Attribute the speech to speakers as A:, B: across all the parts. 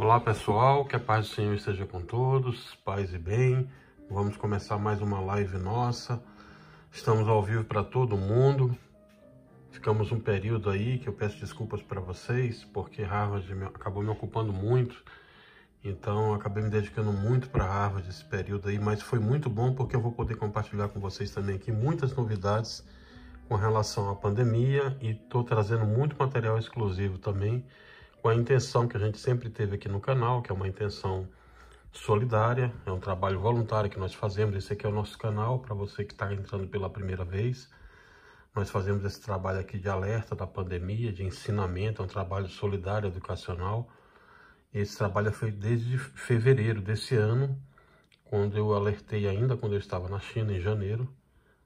A: Olá pessoal, que a paz do Senhor esteja com todos, paz e bem. Vamos começar mais uma live nossa. Estamos ao vivo para todo mundo. Ficamos um período aí que eu peço desculpas para vocês, porque Harvard acabou me ocupando muito. Então acabei me dedicando muito para Harvard esse período aí, mas foi muito bom porque eu vou poder compartilhar com vocês também aqui muitas novidades com relação à pandemia e estou trazendo muito material exclusivo também, com a intenção que a gente sempre teve aqui no canal, que é uma intenção solidária, é um trabalho voluntário que nós fazemos. Esse aqui é o nosso canal, para você que está entrando pela primeira vez. Nós fazemos esse trabalho aqui de alerta da pandemia, de ensinamento, é um trabalho solidário, educacional. Esse trabalho foi desde fevereiro desse ano, quando eu alertei ainda, quando eu estava na China, em janeiro,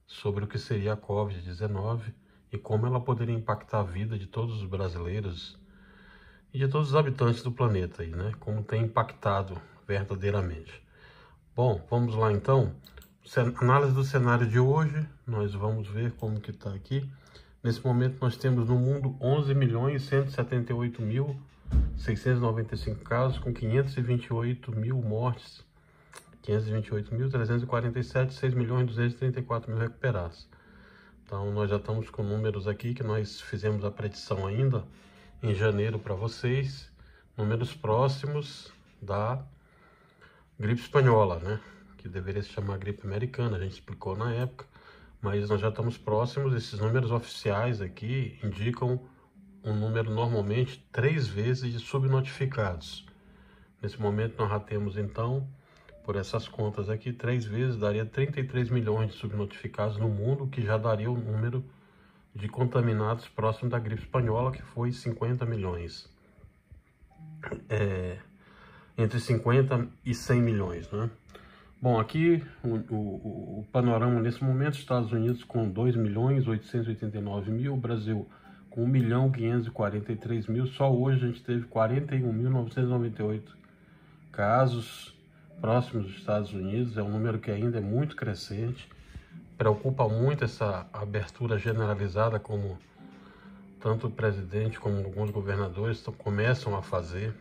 A: sobre o que seria a Covid-19 e como ela poderia impactar a vida de todos os brasileiros e de todos os habitantes do planeta aí, né? Como tem impactado verdadeiramente. Bom, vamos lá então. Análise do cenário de hoje, nós vamos ver como que está aqui. Nesse momento nós temos no mundo 11.178.695 casos, com 528.000 mortes, 528.347, 6.234.000 recuperados. Então nós já estamos com números aqui que nós fizemos a predição ainda em janeiro para vocês, números próximos da gripe espanhola, né? Que deveria se chamar gripe americana, a gente explicou na época, mas nós já estamos próximos. Esses números oficiais aqui indicam um número normalmente 3 vezes de subnotificados. Nesse momento nós já temos então, por essas contas aqui, 3 vezes daria 33 milhões de subnotificados no mundo, que já daria o número de contaminados próximo da gripe espanhola, que foi 50 milhões. Entre 50 e 100 milhões, né? Bom, aqui o panorama nesse momento: Estados Unidos com 2.889.000, Brasil com 1.543.000. Só hoje a gente teve 41.998 casos próximos dos Estados Unidos. É um número que ainda é muito crescente. Preocupa muito essa abertura generalizada, como tanto o presidente como alguns governadores começam a fazer.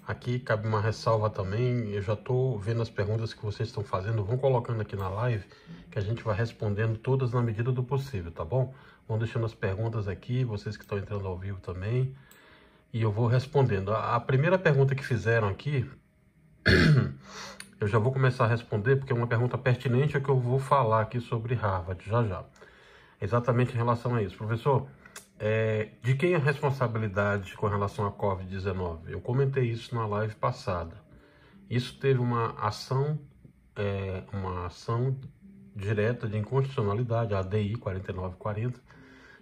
A: Aqui cabe uma ressalva também. Eu já estou vendo as perguntas que vocês estão fazendo, vão colocando aqui na live, que a gente vai respondendo todas na medida do possível, tá bom? Vão deixando as perguntas aqui, vocês que estão entrando ao vivo também, e eu vou respondendo. A primeira pergunta que fizeram aqui, eu já vou começar a responder, porque é uma pergunta pertinente ao que eu vou falar aqui sobre Harvard já. Exatamente em relação a isso. Professor, de quem é a responsabilidade com relação à Covid-19? Eu comentei isso na live passada. Isso teve uma ação direta de inconstitucionalidade, a ADI 4940,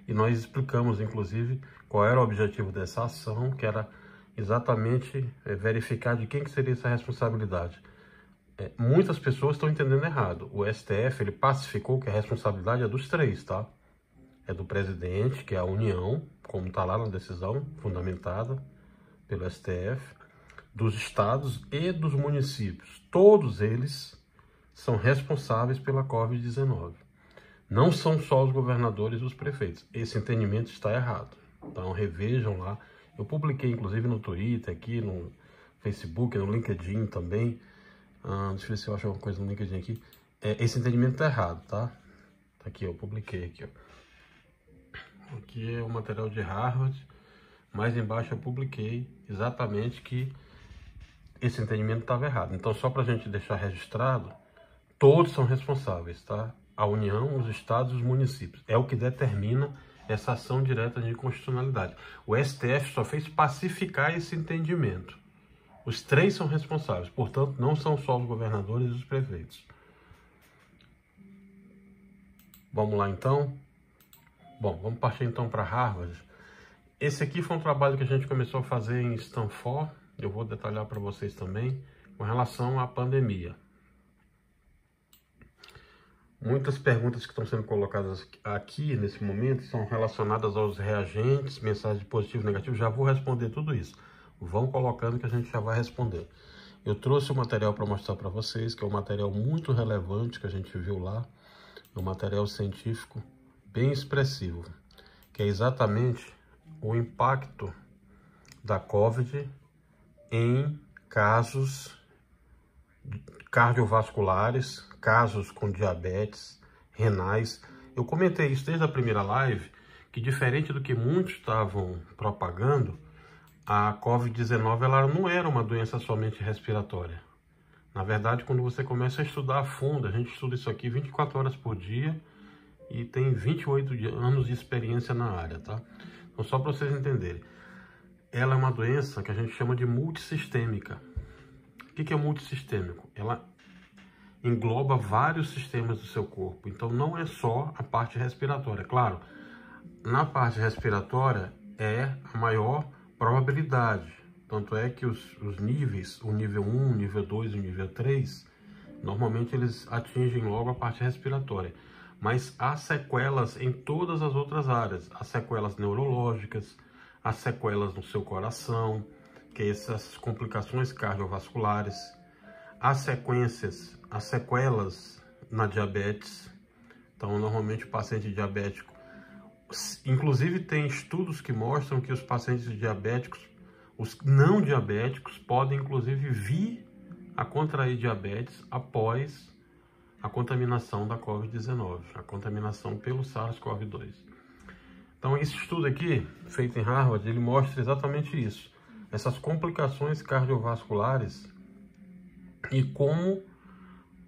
A: e nós explicamos, inclusive, qual era o objetivo dessa ação, que era exatamente verificar de quem que seria essa responsabilidade. Muitas pessoas estão entendendo errado. O STF, ele pacificou que a responsabilidade é dos três, tá? É do presidente, que é a União, como está lá na decisão fundamentada pelo STF, dos estados e dos municípios. Todos eles são responsáveis pela Covid-19. Não são só os governadores e os prefeitos. Esse entendimento está errado. Então revejam lá. Eu publiquei inclusive no Twitter, aqui no Facebook, no LinkedIn também. Deixa eu ver se eu acho alguma coisa no LinkedIn aqui. Esse entendimento está errado, tá? Tá aqui, eu publiquei aqui, ó. Aqui é o material de Harvard. Mais embaixo eu publiquei exatamente que esse entendimento estava errado. Então, só para a gente deixar registrado, todos são responsáveis, tá? A União, os estados e os municípios. É o que determina essa ação direta de inconstitucionalidade. O STF só fez pacificar esse entendimento. Os três são responsáveis, portanto, não são só os governadores e os prefeitos. Vamos lá, então. Bom, vamos partir então para Harvard. Esse aqui foi um trabalho que a gente começou a fazer em Stanford. Eu vou detalhar para vocês também, com relação à pandemia. Muitas perguntas que estão sendo colocadas aqui nesse momento são relacionadas aos reagentes, mensagens positivo e negativo. Já vou responder tudo isso. Vão colocando que a gente já vai responder. Eu trouxe o material para mostrar para vocês, que é um material muito relevante que a gente viu lá. É um material científico bem expressivo, que é exatamente o impacto da Covid em casos cardiovasculares, casos com diabetes, renais. Eu comentei isso desde a primeira live, que diferente do que muitos estavam propagando, a Covid-19 ela não era uma doença somente respiratória. Na verdade, quando você começa a estudar a fundo, a gente estuda isso aqui 24 horas por dia e tem 28 anos de experiência na área, tá? Então, só para vocês entenderem, ela é uma doença que a gente chama de multissistêmica. O que é multissistêmico? Ela engloba vários sistemas do seu corpo. Então, não é só a parte respiratória. Claro, na parte respiratória é a maior probabilidade. Tanto é que os níveis, o nível 1, o nível 2 e o nível 3, normalmente eles atingem logo a parte respiratória. Mas há sequelas em todas as outras áreas. Há sequelas neurológicas, há sequelas no seu coração, que é essas complicações cardiovasculares. Há sequelas na diabetes. Então, normalmente o paciente diabético, inclusive tem estudos que mostram que os pacientes diabéticos, os não diabéticos, podem inclusive vir a contrair diabetes após a contaminação da Covid-19, a contaminação pelo SARS-CoV-2. Então, esse estudo aqui, feito em Harvard, ele mostra exatamente isso. Essas complicações cardiovasculares e como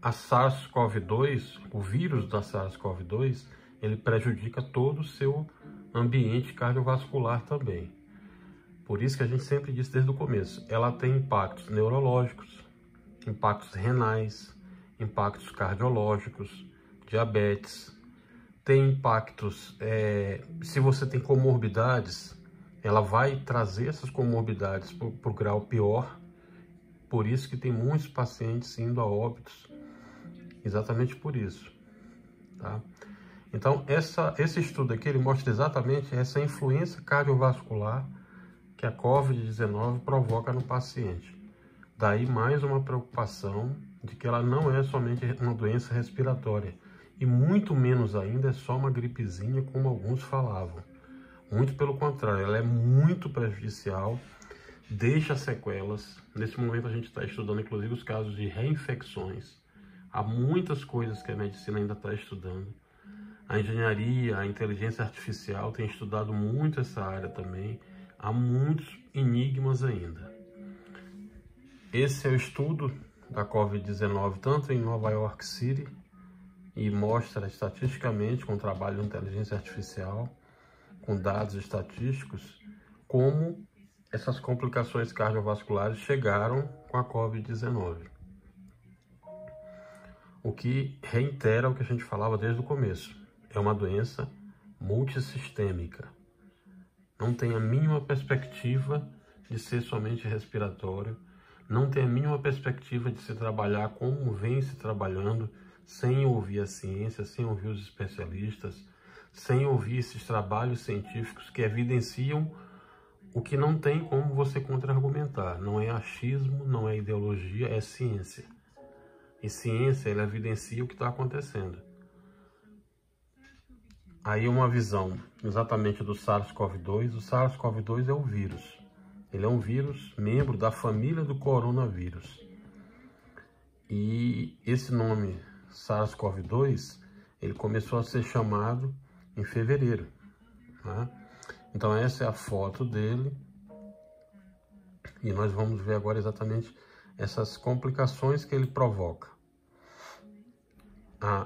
A: a SARS-CoV-2, o vírus da SARS-CoV-2, ele prejudica todo o seu ambiente cardiovascular também. Por isso que a gente sempre disse desde o começo, ela tem impactos neurológicos, impactos renais, impactos cardiológicos, diabetes, tem impactos, se você tem comorbidades, ela vai trazer essas comorbidades para o grau pior, por isso que tem muitos pacientes indo a óbitos, exatamente por isso, tá? Então, esse estudo aqui, ele mostra exatamente essa influência cardiovascular que a Covid-19 provoca no paciente. Daí mais uma preocupação de que ela não é somente uma doença respiratória, e muito menos ainda é só uma gripezinha, como alguns falavam. Muito pelo contrário, ela é muito prejudicial, deixa sequelas. Nesse momento a gente está estudando inclusive os casos de reinfecções. Há muitas coisas que a medicina ainda está estudando. A engenharia, a inteligência artificial tem estudado muito essa área também. Há muitos enigmas ainda. Esse é o estudo da Covid-19, tanto em Nova York City, e mostra estatisticamente, com o trabalho de inteligência artificial, com dados estatísticos, como essas complicações cardiovasculares chegaram com a Covid-19. O que reitera o que a gente falava desde o começo. É uma doença multissistêmica. Não tem a mínima perspectiva de ser somente respiratório, não tem a mínima perspectiva de se trabalhar como vem se trabalhando, sem ouvir a ciência, sem ouvir os especialistas, sem ouvir esses trabalhos científicos que evidenciam o que não tem como você contra-argumentar. Não é achismo, não é ideologia, é ciência. E ciência, ela evidencia o que está acontecendo. Aí uma visão exatamente do SARS-CoV-2. O SARS-CoV-2 é o vírus. Ele é um vírus membro da família do coronavírus. E esse nome SARS-CoV-2, ele começou a ser chamado em fevereiro, tá? Então essa é a foto dele. E nós vamos ver agora exatamente essas complicações que ele provoca.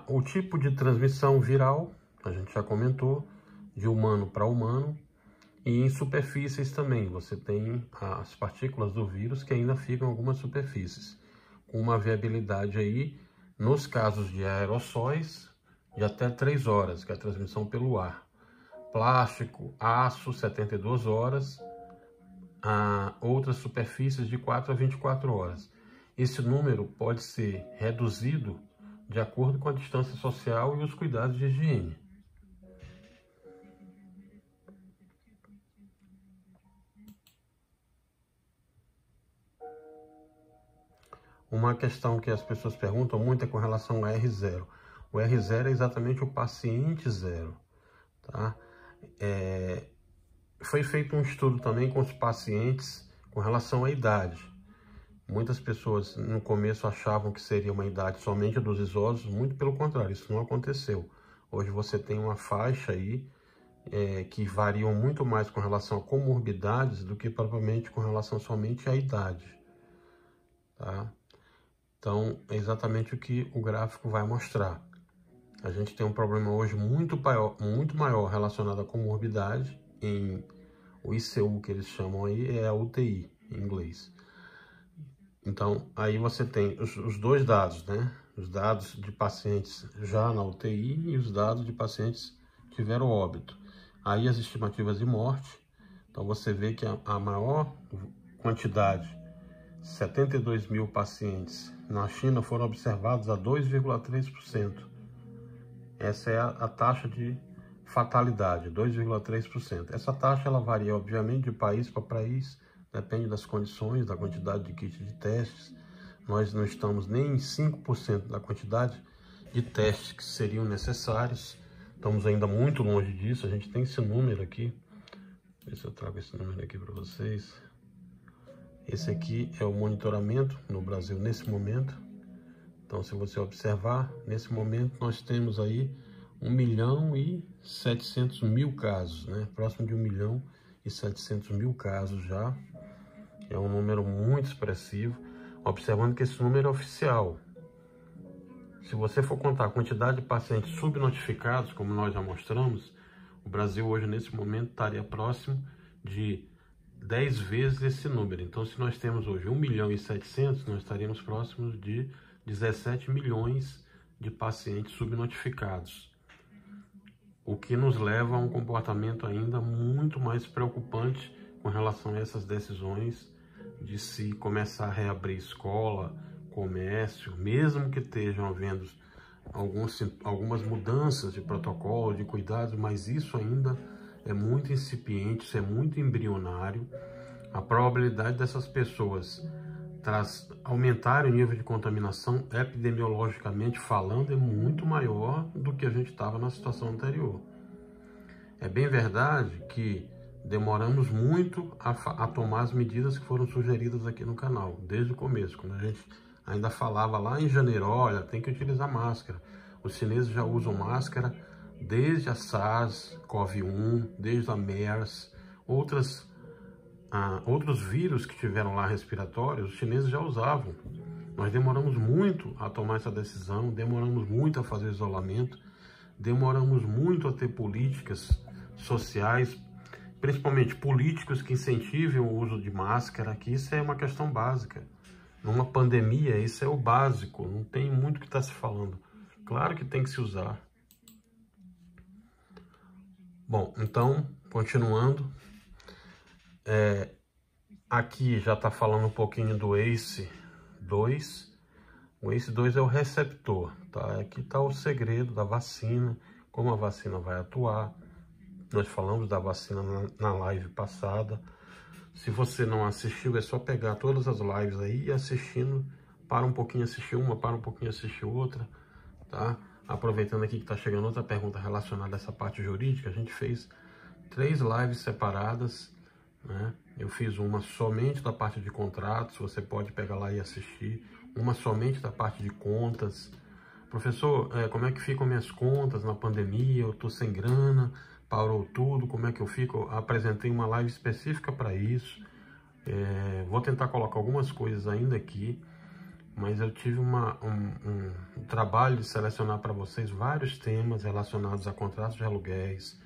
A: O tipo de transmissão viral, a gente já comentou, de humano para humano. E em superfícies também, você tem as partículas do vírus que ainda ficam em algumas superfícies, com uma viabilidade aí, nos casos de aerossóis, de até 3 horas, que é a transmissão pelo ar. Plástico, aço, 72 horas, outras superfícies de 4 a 24 horas. Esse número pode ser reduzido de acordo com a distância social e os cuidados de higiene. Uma questão que as pessoas perguntam muito é com relação ao R0. O R0 é exatamente o paciente zero, tá? Foi feito um estudo também com os pacientes Com relação à idade, muitas pessoas no começo achavam que seria uma idade somente dos idosos, muito pelo contrário, isso não aconteceu. Hoje você tem uma faixa aí que variam muito mais com relação a comorbidades do que propriamente com relação somente à idade, tá? Então, é exatamente o que o gráfico vai mostrar. A gente tem um problema hoje muito maior relacionado à comorbidade, o ICU que eles chamam aí é a UTI em inglês. Então, aí você tem os dois dados, né? Os dados de pacientes já na UTI e os dados de pacientes que tiveram óbito. Aí as estimativas de morte. Então, você vê que a maior quantidade, 72 mil pacientes na China, foram observados a 2,3%. Essa é a taxa de fatalidade, 2,3%. Essa taxa ela varia, obviamente, de país para país, depende das condições, da quantidade de kits de testes. Nós não estamos nem em 5% da quantidade de testes que seriam necessários. Estamos ainda muito longe disso. A gente tem esse número aqui. Deixa eu ver se eu trago esse número aqui para vocês. Esse aqui é o monitoramento no Brasil nesse momento. Então, se você observar, nesse momento nós temos aí 1.700.000 casos, né? Próximo de 1.700.000 casos já. É um número muito expressivo, observando que esse número é oficial. Se você for contar a quantidade de pacientes subnotificados, como nós já mostramos, o Brasil hoje, nesse momento, estaria próximo de 10 vezes esse número. Então, se nós temos hoje 1.700.000, nós estaríamos próximos de 17 milhões de pacientes subnotificados, o que nos leva a um comportamento ainda muito mais preocupante com relação a essas decisões de se começar a reabrir escola, comércio, mesmo que estejam havendo algumas mudanças de protocolo, de cuidados, mas isso ainda é muito incipiente, isso é muito embrionário. A probabilidade dessas pessoas aumentar o nível de contaminação, epidemiologicamente falando, é muito maior do que a gente estava na situação anterior. É bem verdade que demoramos muito a tomar as medidas que foram sugeridas aqui no canal, desde o começo, quando a gente ainda falava lá em janeiro, olha, tem que utilizar máscara. Os chineses já usam máscara desde a SARS-CoV-1, desde a MERS, outros vírus que tiveram lá respiratórios, os chineses já usavam. Nós demoramos muito a tomar essa decisão, demoramos muito a fazer isolamento, demoramos muito a ter políticas sociais, principalmente políticos que incentivem o uso de máscara, que isso é uma questão básica. Numa pandemia, isso é o básico, não tem muito o que está se falando. Claro que tem que se usar. Bom, então, continuando. Aqui já está falando um pouquinho do ACE2. O ACE2 é o receptor, tá? Aqui está o segredo da vacina, como a vacina vai atuar. Nós falamos da vacina na live passada. Se você não assistiu, é só pegar todas as lives aí e assistindo. Para um pouquinho assistir uma, para um pouquinho assistir outra, tá? Aproveitando aqui que está chegando outra pergunta relacionada a essa parte jurídica, a gente fez 3 lives separadas, né? Eu fiz uma somente da parte de contratos, você pode pegar lá e assistir. Uma somente da parte de contas. Professor, como é que ficam minhas contas na pandemia? Eu estou sem grana, parou tudo, como é que eu fico? Eu apresentei uma live específica para isso. Vou tentar colocar algumas coisas ainda aqui, mas eu tive um trabalho de selecionar para vocês vários temas relacionados a contratos de aluguéis,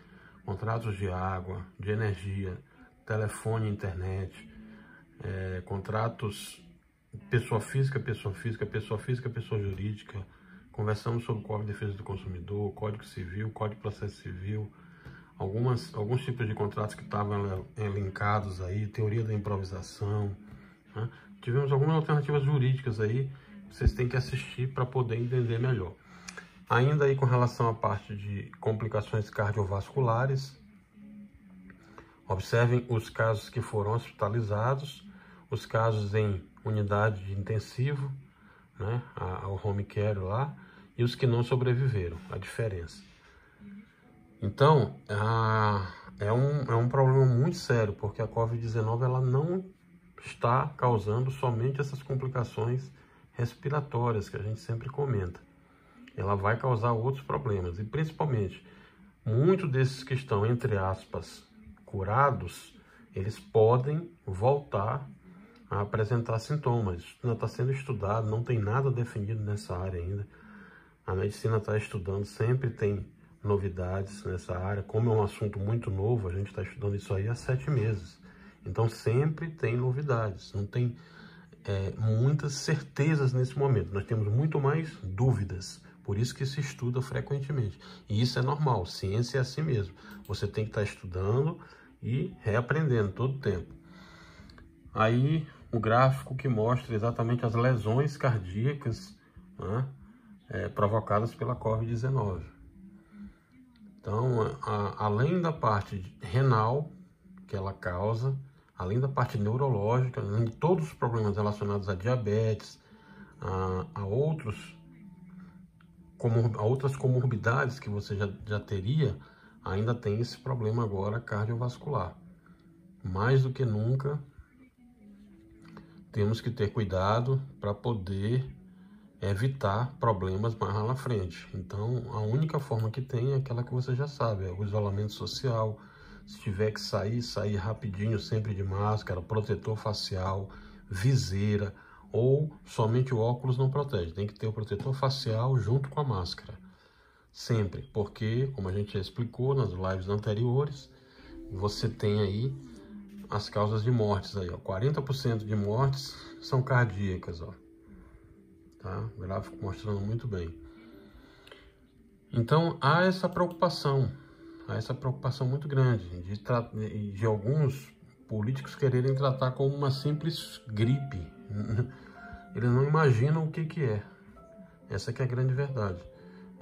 A: contratos de água, de energia, telefone, internet, contratos pessoa física, pessoa física, pessoa física, pessoa jurídica. Conversamos sobre o Código de Defesa do Consumidor, Código Civil, Código de Processo Civil, alguns tipos de contratos que estavam elencados aí, teoria da improvisação, né? Tivemos algumas alternativas jurídicas aí, vocês têm que assistir para poder entender melhor. Ainda aí com relação à parte de complicações cardiovasculares, observem os casos que foram hospitalizados, os casos em unidade de intensivo, né, ao home care lá, e os que não sobreviveram, a diferença. Então, é um problema muito sério, porque a Covid-19 ela não está causando somente essas complicações respiratórias que a gente sempre comenta. Ela vai causar outros problemas e principalmente muitos desses que estão, entre aspas, curados, eles podem voltar a apresentar sintomas. Isso ainda está sendo estudado, não tem nada definido nessa área ainda. A medicina está estudando, sempre tem novidades nessa área. Como é um assunto muito novo, a gente está estudando isso aí há 7 meses. Então sempre tem novidades, não tem muitas certezas nesse momento. Nós temos muito mais dúvidas, por isso que se estuda frequentemente. E isso é normal, ciência é assim mesmo. Você tem que estar estudando e reaprendendo todo o tempo. Aí o gráfico que mostra exatamente as lesões cardíacas, né, provocadas pela Covid-19. Então, além da parte renal que ela causa, além da parte neurológica, além de todos os problemas relacionados a diabetes, a outras comorbidades que você já teria, ainda tem esse problema agora cardiovascular. Mais do que nunca, temos que ter cuidado para poder evitar problemas mais lá na frente. Então, a única forma que tem é aquela que você já sabe, é o isolamento social. Se tiver que sair rapidinho, sempre de máscara, protetor facial, viseira, ou somente o óculos não protege. Tem que ter o protetor facial junto com a máscara. Sempre, porque, como a gente já explicou nas lives anteriores, você tem aí as causas de mortes aí, ó. 40% de mortes são cardíacas, ó. Tá? O gráfico mostrando muito bem. Então, há essa preocupação muito grande de alguns políticos quererem tratar como uma simples gripe. Eles não imaginam o que é. Essa que é a grande verdade.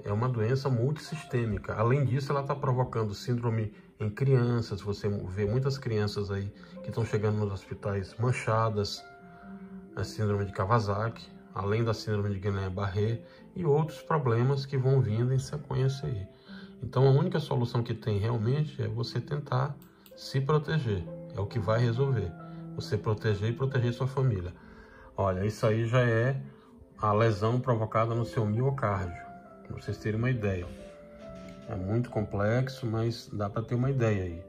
A: É uma doença multissistêmica. Além disso, ela está provocando síndrome em crianças. Você vê muitas crianças aí que estão chegando nos hospitais manchadas, a síndrome de Kawasaki, além da síndrome de Guillain-Barré e outros problemas que vão vindo em sequência aí. Então, a única solução que tem realmente é você tentar se proteger. É o que vai resolver. Você proteger e proteger sua família. Olha, isso aí já é a lesão provocada no seu miocárdio. Para vocês terem uma ideia. É muito complexo, mas dá para ter uma ideia aí.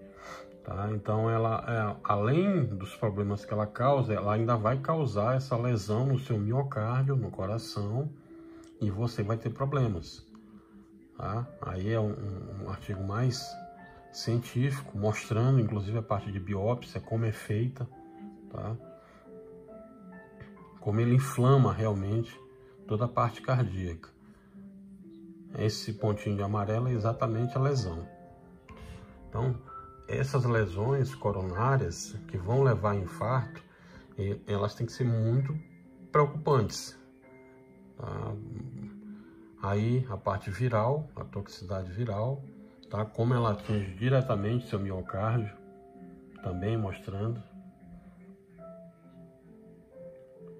A: Tá? Então, ela, além dos problemas que ela causa, ela ainda vai causar essa lesão no seu miocárdio, no coração, e você vai ter problemas. Tá? Aí é um artigo mais científico, mostrando inclusive a parte de biópsia, como é feita, tá? Como ele inflama realmente toda a parte cardíaca. Esse pontinho de amarelo é exatamente a lesão. Então, essas lesões coronárias que vão levar a infarto, elas têm que ser muito preocupantes. Tá? Aí a parte viral, a toxicidade viral, tá? Como ela atinge diretamente seu miocárdio, também mostrando.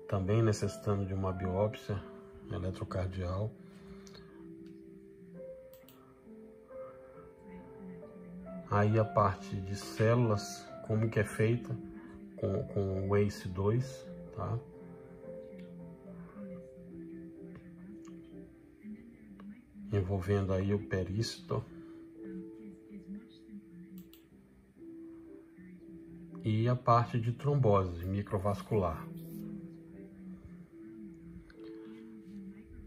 A: Também necessitando de uma biópsia eletrocardial. Aí a parte de células, como que é feita com o ACE2, tá? Envolvendo aí o perícito. E a parte de trombose microvascular.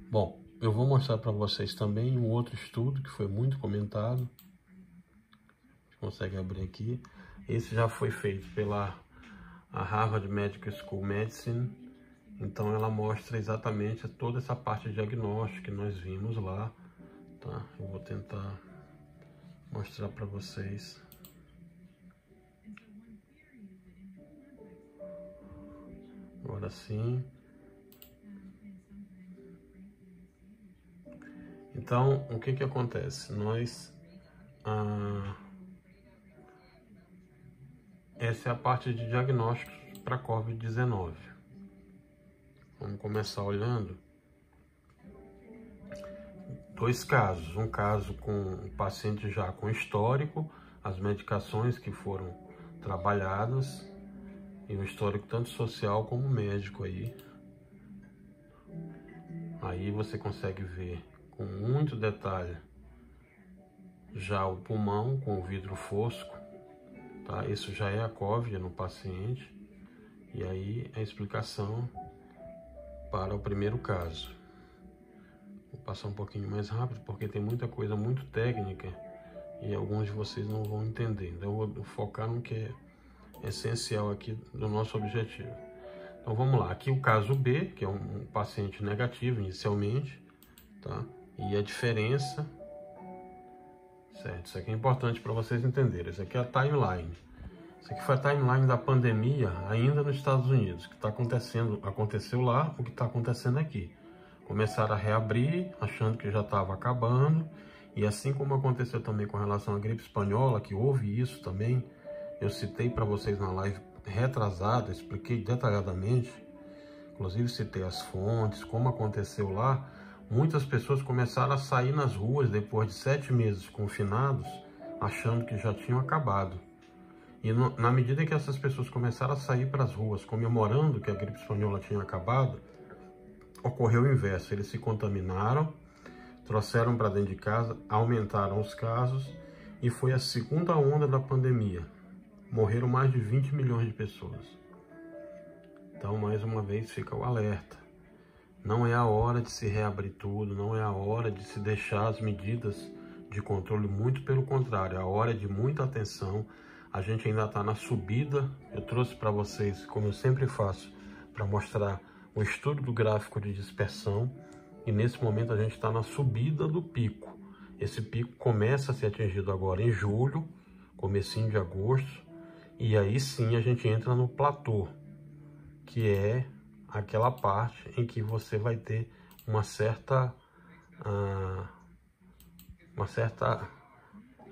A: Bom, eu vou mostrar para vocês também um outro estudo que foi muito comentado. Consegue abrir aqui. Esse já foi feito pela Harvard Medical School Medicine. Então ela mostra exatamente toda essa parte de diagnóstico que nós vimos lá. Tá? Eu vou tentar mostrar para vocês. Agora sim. Então, o que acontece? Essa é a parte de diagnósticos para Covid-19. Vamos começar olhando. 2 casos. Um caso com o paciente já com histórico, as medicações que foram trabalhadas, e um histórico tanto social como médico aí. Aí você consegue ver com muito detalhe já o pulmão com o vidro fosco, tá? Isso já é a COVID no paciente. E aí a explicação para o primeiro caso. Vou passar um pouquinho mais rápido porque tem muita coisa muito técnica e alguns de vocês não vão entender. Então eu vou focar no que é essencial aqui do nosso objetivo. Então vamos lá, aqui o caso B, que é um paciente negativo inicialmente, tá? E a diferença, certo? Isso aqui é importante para vocês entenderem. Isso aqui é a timeline. Isso aqui foi a timeline da pandemia ainda nos Estados Unidos, que está acontecendo, aconteceu lá, o que está acontecendo aqui. Começaram a reabrir, achando que já estava acabando, e assim como aconteceu também com relação à gripe espanhola, que houve isso também, eu citei para vocês na live retrasada, expliquei detalhadamente, inclusive citei as fontes, como aconteceu lá. Muitas pessoas começaram a sair nas ruas depois de 7 meses confinados, achando que já tinham acabado. E na medida que essas pessoas começaram a sair para as ruas comemorando que a gripe espanhola tinha acabado, ocorreu o inverso. Eles se contaminaram, trouxeram para dentro de casa, aumentaram os casos e foi a segunda onda da pandemia. Morreram mais de 20 milhões de pessoas. Então, mais uma vez, fica o alerta. Não é a hora de se reabrir tudo, não é a hora de se deixar as medidas de controle, muito pelo contrário, é a hora de muita atenção. A gente ainda está na subida. Eu trouxe para vocês, como eu sempre faço, para mostrar o estudo do gráfico de dispersão. E nesse momento a gente está na subida do pico. Esse pico começa a ser atingido agora em julho, comecinho de agosto. E aí sim a gente entra no platô, que é aquela parte em que você vai ter uma certa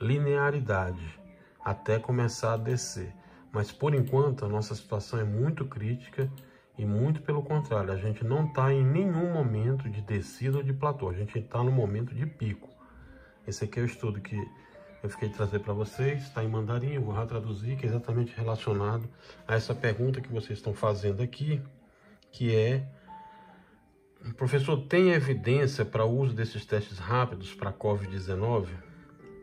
A: linearidade até começar a descer. Mas por enquanto a nossa situação é muito crítica e muito pelo contrário, a gente não está em nenhum momento de descida ou de platô, a gente está no momento de pico. Esse aqui é o estudo que eu fiquei de trazer para vocês, está em mandarim, eu vou já traduzir, que é exatamente relacionado a essa pergunta que vocês estão fazendo aqui, que é: professor, tem evidência para o uso desses testes rápidos para COVID-19?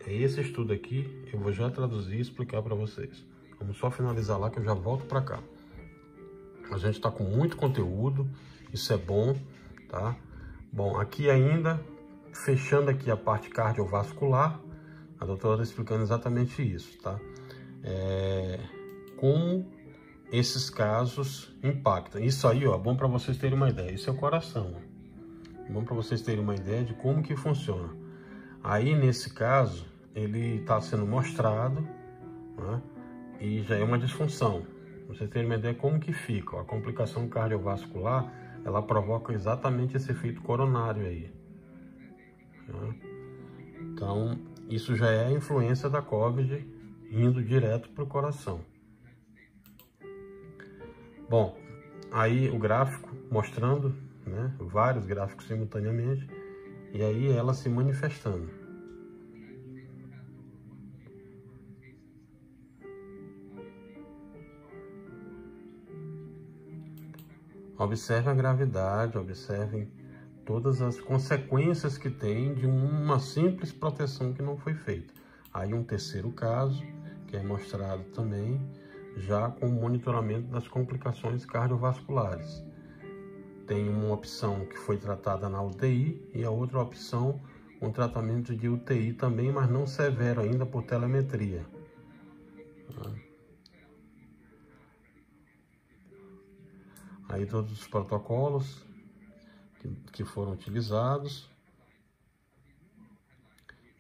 A: É esse estudo aqui, eu vou já traduzir e explicar para vocês. Vamos só finalizar lá que eu já volto para cá. A gente está com muito conteúdo, isso é bom, tá? Bom, aqui ainda, fechando aqui a parte cardiovascular, a doutora está explicando exatamente isso, tá? Como esses casos impactam. Isso aí, ó, bom para vocês terem uma ideia. Isso é o coração. Bom para vocês terem uma ideia de como que funciona. Aí, nesse caso, ele está sendo mostrado, né? E já é uma disfunção. Pra vocês terem uma ideia como que fica. Ó, a complicação cardiovascular, ela provoca exatamente esse efeito coronário aí, né? Então, isso já é a influência da COVID indo direto para o coração. Bom, aí o gráfico mostrando, né, vários gráficos simultaneamente, e aí ela se manifestando. Observem a gravidade, observem todas as consequências que tem de uma simples proteção que não foi feita. Aí um terceiro caso, que é mostrado também, já com o monitoramento das complicações cardiovasculares. Tem uma opção que foi tratada na UTI e a outra opção, um tratamento de UTI também, mas não severo ainda, por telemetria. Aí todos os protocolos que foram utilizados.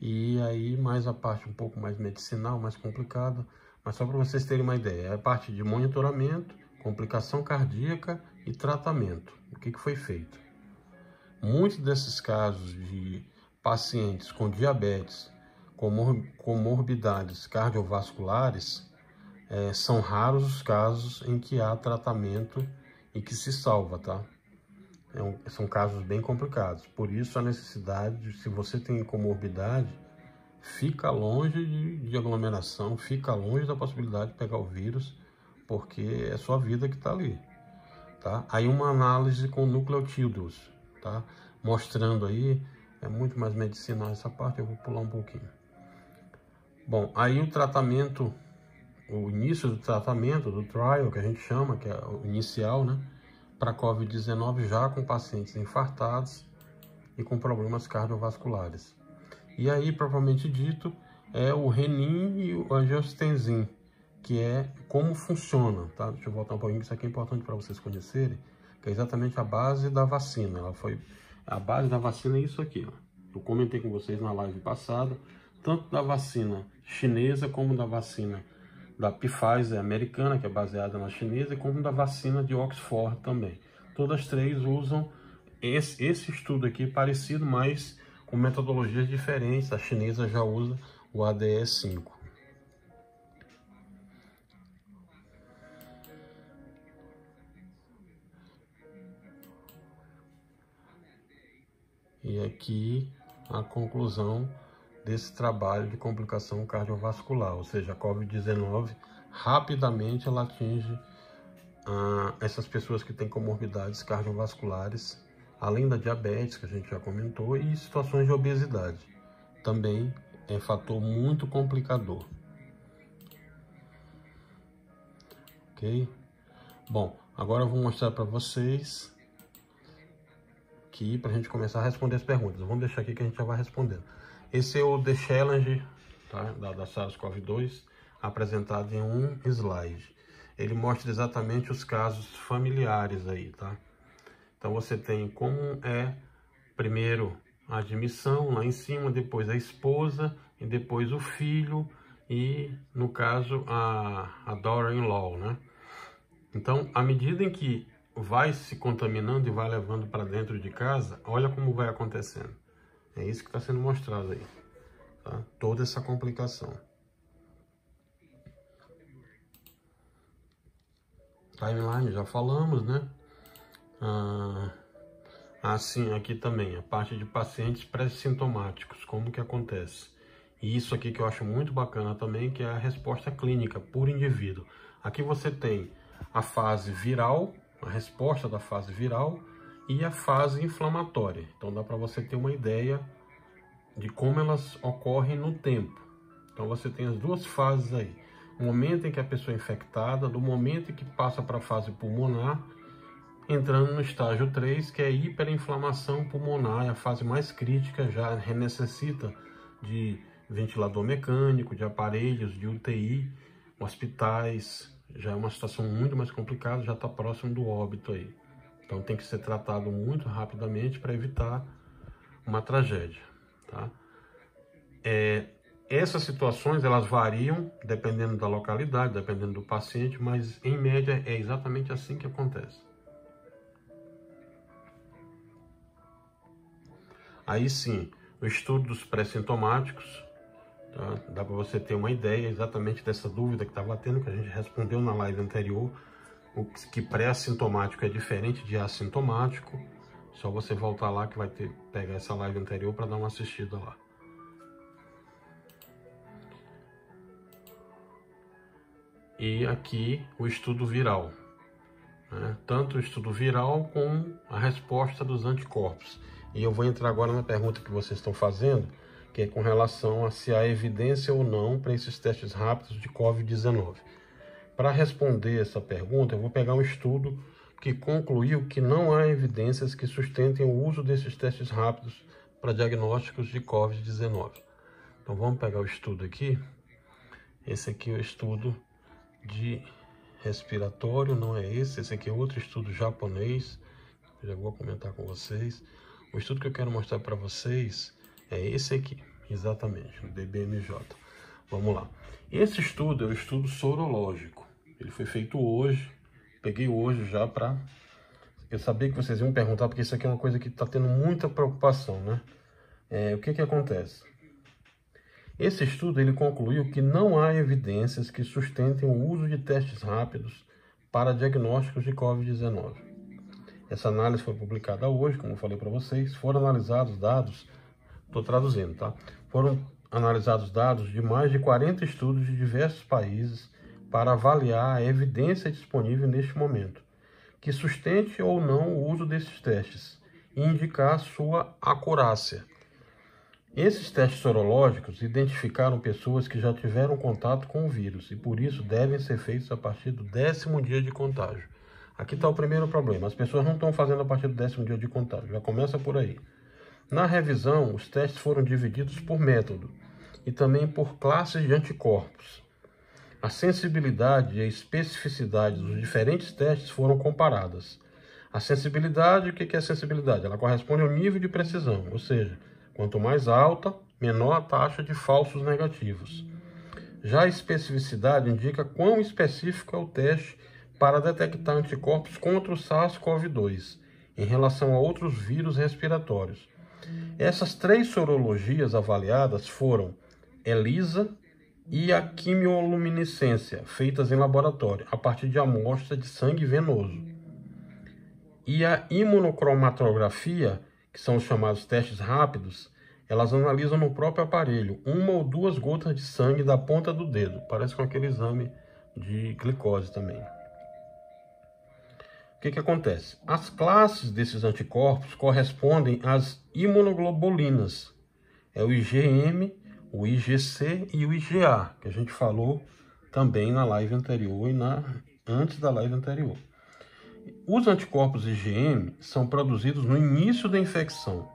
A: E aí mais a parte um pouco mais medicinal, mais complicada, mas só para vocês terem uma ideia, é a parte de monitoramento, complicação cardíaca e tratamento. O que foi feito? Muitos desses casos de pacientes com diabetes, comorbidades cardiovasculares, são raros os casos em que há tratamento e que se salva, tá? São casos bem complicados. Por isso a necessidade, se você tem comorbidade, fica longe de aglomeração, fica longe da possibilidade de pegar o vírus, porque é sua vida que está ali, tá? Aí uma análise com nucleotídeos, tá? Mostrando aí, é muito mais medicinal essa parte, eu vou pular um pouquinho. Bom, aí o tratamento, o início do tratamento, do trial, que a gente chama, que é o inicial, né? Para COVID-19 já com pacientes infartados e com problemas cardiovasculares. E aí, propriamente dito, é o renin e o angiostensin, que é como funciona, tá? Deixa eu voltar um pouquinho, isso aqui é importante para vocês conhecerem, que é exatamente a base da vacina. A base da vacina é isso aqui, ó. Eu comentei com vocês na live passada, tanto da vacina chinesa como da vacina da Pfizer americana, que é baseada na chinesa, como da vacina de Oxford também. Todas três usam esse estudo aqui parecido, mas com metodologias diferentes. A chinesa já usa o ADE5. E aqui a conclusão desse trabalho de complicação cardiovascular, ou seja, a COVID-19 rapidamente ela atinge essas pessoas que têm comorbidades cardiovasculares, além da diabetes, que a gente já comentou, e situações de obesidade. Também é fator muito complicador. Ok? Bom, agora eu vou mostrar para vocês aqui, para a gente começar a responder as perguntas. Vamos deixar aqui que a gente já vai respondendo. Esse é o The Challenge, tá? da SARS-CoV-2, apresentado em um slide. Ele mostra exatamente os casos familiares aí, tá? Então você tem como é, primeiro a admissão lá em cima, depois a esposa e depois o filho e, no caso, a daughter-in-law, né? Então, à medida em que vai se contaminando e vai levando para dentro de casa, olha como vai acontecendo. É isso que está sendo mostrado aí, tá? Toda essa complicação. Timeline, já falamos, né? Assim, aqui também, a parte de pacientes pré-sintomáticos, como que acontece. E isso aqui que eu acho muito bacana também, que é a resposta clínica por indivíduo. Aqui você tem a fase viral, a resposta da fase viral e a fase inflamatória. Então dá para você ter uma ideia de como elas ocorrem no tempo. Então você tem as duas fases aí. O momento em que a pessoa é infectada, do momento em que passa para a fase pulmonar, entrando no estágio 3, que é a hiperinflamação pulmonar, é a fase mais crítica, já necessita de ventilador mecânico, de aparelhos, de UTI, hospitais, já é uma situação muito mais complicada, já está próximo do óbito aí. Então tem que ser tratado muito rapidamente para evitar uma tragédia, tá? Essas situações, elas variam dependendo da localidade, dependendo do paciente, mas em média é exatamente assim que acontece. Aí sim, o estudo dos pré-sintomáticos, tá? Dá para você ter uma ideia exatamente dessa dúvida que estava tendo, que a gente respondeu na live anterior, que pré-assintomático é diferente de assintomático. Só você voltar lá que vai pegar essa live anterior para dar uma assistida lá. E aqui o estudo viral, né? Tanto o estudo viral como a resposta dos anticorpos. E eu vou entrar agora na pergunta que vocês estão fazendo, que é com relação a se há evidência ou não para esses testes rápidos de COVID-19. Para responder essa pergunta, eu vou pegar um estudo que concluiu que não há evidências que sustentem o uso desses testes rápidos para diagnósticos de COVID-19. Então vamos pegar o estudo aqui. Esse aqui é o estudo de respiratório, não é esse aqui é outro estudo japonês, já vou comentar com vocês. O estudo que eu quero mostrar para vocês é esse aqui, exatamente, o DBMJ. Vamos lá. Esse estudo é o estudo sorológico. Ele foi feito hoje, peguei hoje já para... Eu sabia que vocês iam perguntar, porque isso aqui é uma coisa que está tendo muita preocupação, né? O que acontece? Esse estudo ele concluiu que não há evidências que sustentem o uso de testes rápidos para diagnósticos de COVID-19. Essa análise foi publicada hoje, como eu falei para vocês. Foram analisados dados, estou traduzindo, tá? Foram analisados dados de mais de 40 estudos de diversos países, para avaliar a evidência disponível neste momento, que sustente ou não o uso desses testes e indicar sua acurácia. Esses testes sorológicos identificaram pessoas que já tiveram contato com o vírus e por isso devem ser feitos a partir do 10º dia de contágio. Aqui está o primeiro problema, as pessoas não estão fazendo a partir do 10º dia de contágio, já começa por aí. Na revisão, os testes foram divididos por método e também por classes de anticorpos. A sensibilidade e a especificidade dos diferentes testes foram comparadas. A sensibilidade, o que é a sensibilidade? Ela corresponde ao nível de precisão, ou seja, quanto mais alta, menor a taxa de falsos negativos. Já a especificidade indica quão específico é o teste para detectar anticorpos contra o SARS-CoV-2 em relação a outros vírus respiratórios. Essas 3 sorologias avaliadas foram ELISA e a quimioluminescência, feitas em laboratório, a partir de amostra de sangue venoso. E a imunocromatografia, que são os chamados testes rápidos, elas analisam no próprio aparelho 1 ou 2 gotas de sangue da ponta do dedo. Parece com aquele exame de glicose também. O que acontece? As classes desses anticorpos correspondem às imunoglobulinas. É o IgM, o IgC e o IgA, que a gente falou também na live anterior e antes da live anterior. Os anticorpos IgM são produzidos no início da infecção,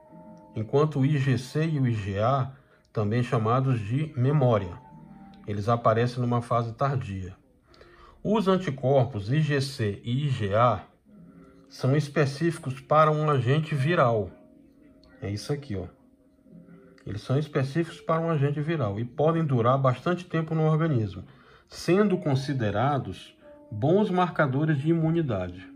A: enquanto o IgC e o IgA, também chamados de memória, eles aparecem numa fase tardia. Os anticorpos IgC e IgA são específicos para um agente viral. É isso aqui, ó. Eles são específicos para um agente viral e podem durar bastante tempo no organismo, sendo considerados bons marcadores de imunidade.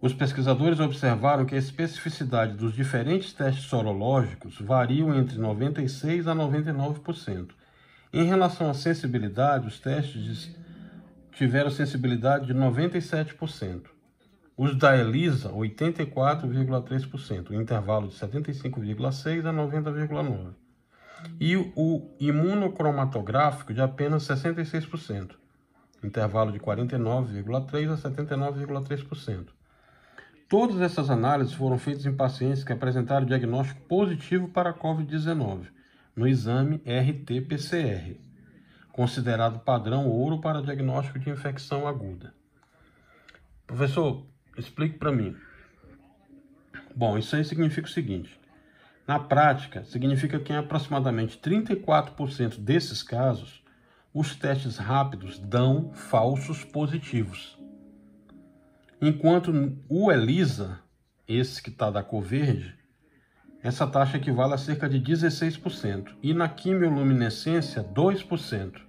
A: Os pesquisadores observaram que a especificidade dos diferentes testes sorológicos variam entre 96% a 99%. Em relação à sensibilidade, os testes tiveram sensibilidade de 97%. Os da ELISA, 84,3%, um intervalo de 75,6% a 90,9%. E o imunocromatográfico de apenas 66%, intervalo de 49,3% a 79,3%. Todas essas análises foram feitas em pacientes que apresentaram diagnóstico positivo para a COVID-19, no exame RT-PCR, considerado padrão ouro para diagnóstico de infecção aguda. Professor, explique para mim. Bom, isso aí significa o seguinte. Na prática, significa que em aproximadamente 34% desses casos, os testes rápidos dão falsos positivos. Enquanto o ELISA, esse que está da cor verde, essa taxa equivale a cerca de 16%. E na quimioluminescência, 2%.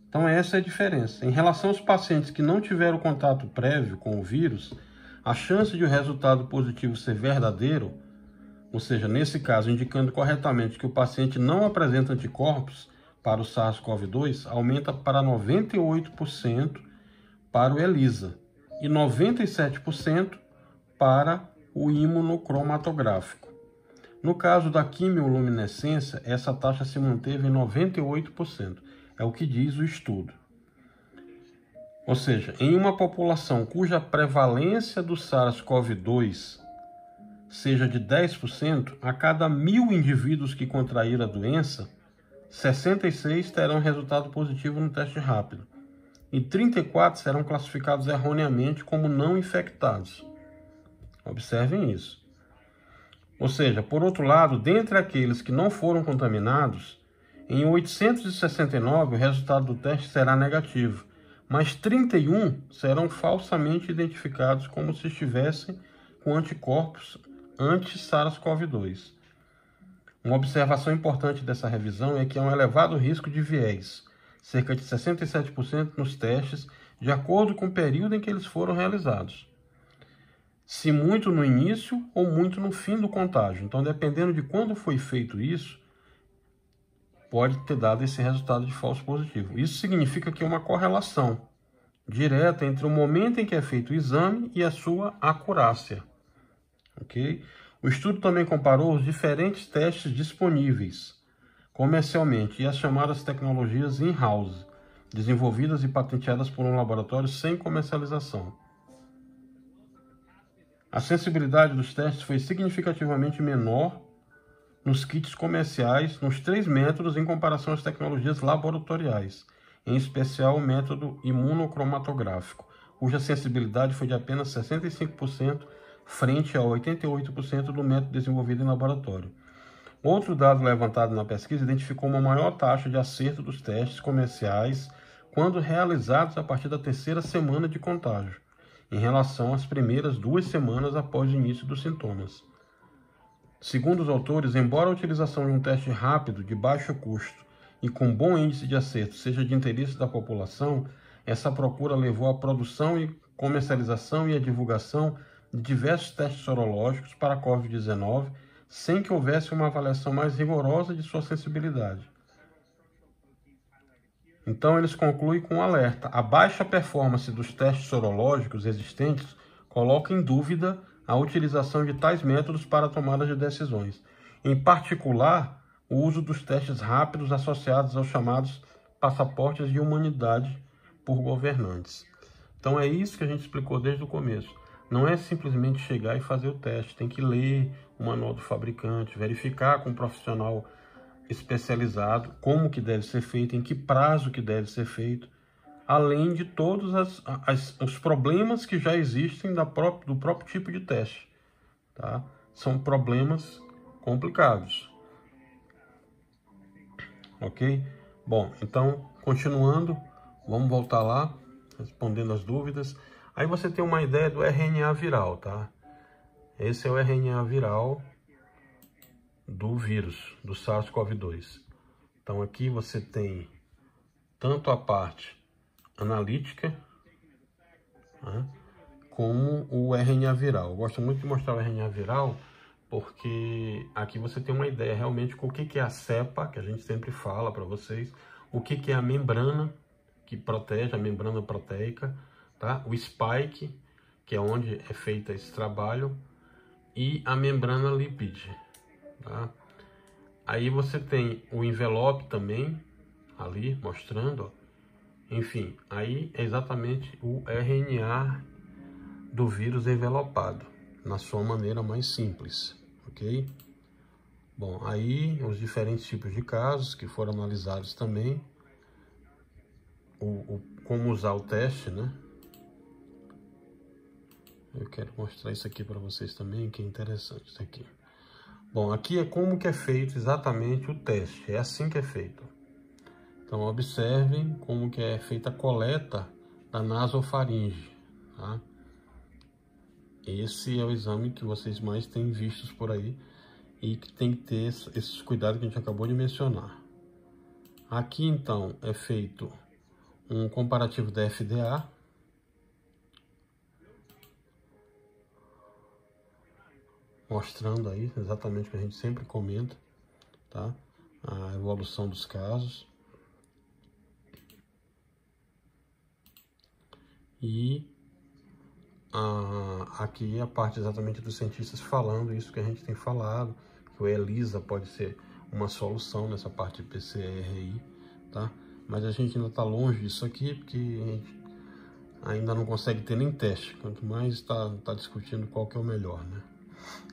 A: Então essa é a diferença. Em relação aos pacientes que não tiveram contato prévio com o vírus, a chance de o resultado positivo ser verdadeiro, ou seja, nesse caso indicando corretamente que o paciente não apresenta anticorpos para o SARS-CoV-2, aumenta para 98% para o ELISA e 97% para o imunocromatográfico. No caso da quimioluminescência, essa taxa se manteve em 98%. É o que diz o estudo. Ou seja, em uma população cuja prevalência do SARS-CoV-2 seja de 10%, a cada 1.000 indivíduos que contraíram a doença, 66 terão resultado positivo no teste rápido e 34 serão classificados erroneamente como não infectados. Observem isso. Ou seja, por outro lado, dentre aqueles que não foram contaminados, em 869 o resultado do teste será negativo, mas 31 serão falsamente identificados como se estivessem com anticorpos anti-SARS-CoV-2. Uma observação importante dessa revisão é que há um elevado risco de viés, cerca de 67% nos testes, de acordo com o período em que eles foram realizados. Se muito no início ou muito no fim do contágio. Então, dependendo de quando foi feito isso, pode ter dado esse resultado de falso positivo. Isso significa que é uma correlação direta entre o momento em que é feito o exame e a sua acurácia. Okay? O estudo também comparou os diferentes testes disponíveis comercialmente e as chamadas tecnologias in-house. desenvolvidas e patenteadas por um laboratório sem comercialização. A sensibilidade dos testes foi significativamente menor nos kits comerciais nos 3 métodos em comparação às tecnologias laboratoriais, em especial o método imunocromatográfico, cuja sensibilidade foi de apenas 65% frente a 88% do método desenvolvido em laboratório. Outro dado levantado na pesquisa identificou uma maior taxa de acerto dos testes comerciais quando realizados a partir da 3ª semana de contágio, em relação às primeiras 2 semanas após o início dos sintomas. Segundo os autores, embora a utilização de um teste rápido, de baixo custo e com bom índice de acerto seja de interesse da população, essa procura levou à produção e comercialização e à divulgação de diversos testes sorológicos para a Covid-19, sem que houvesse uma avaliação mais rigorosa de sua sensibilidade. Então, eles concluem com um alerta. A baixa performance dos testes sorológicos existentes coloca em dúvida a utilização de tais métodos para a tomada de decisões. Em particular, o uso dos testes rápidos associados aos chamados passaportes de humanidade por governantes. Então, é isso que a gente explicou desde o começo. Não é simplesmente chegar e fazer o teste. Tem que ler o manual do fabricante, verificar com um profissional especializado como que deve ser feito, em que prazo que deve ser feito, além de todos os problemas que já existem do próprio tipo de teste. Tá? São problemas complicados. Ok? Bom, então, continuando, vamos voltar lá, respondendo as dúvidas. Aí você tem uma ideia do RNA viral, tá? Esse é o RNA viral do vírus, do SARS-CoV-2. Então aqui você tem tanto a parte analítica, né, como o RNA viral. Eu gosto muito de mostrar o RNA viral porque aqui você tem uma ideia realmente com o que é a cepa, que a gente sempre fala para vocês, o que é a membrana que protege, a membrana proteica, tá? O spike, que é onde é feito esse trabalho, e a membrana lipídica. Tá? Aí você tem o envelope também, ali, mostrando, ó. Enfim, aí é exatamente o RNA do vírus envelopado, na sua maneira mais simples, ok? Bom, aí os diferentes tipos de casos que foram analisados também, como usar o teste, né? Eu quero mostrar isso aqui para vocês também, que é interessante isso aqui. Bom, aqui é como que é feito exatamente o teste, é assim que é feito. Então, observem como que é feita a coleta da nasofaringe, tá? Esse é o exame que vocês mais têm vistos por aí e que tem que ter esses cuidados que a gente acabou de mencionar. Aqui, então, é feito um comparativo da FDA, mostrando aí exatamente o que a gente sempre comenta, tá? A evolução dos casos. E aqui a parte exatamente dos cientistas falando isso que a gente tem falado, que o ELISA pode ser uma solução nessa parte de PCR, tá? Mas a gente ainda está longe disso aqui, porque a gente ainda não consegue ter nem teste, quanto mais está discutindo qual que é o melhor, né?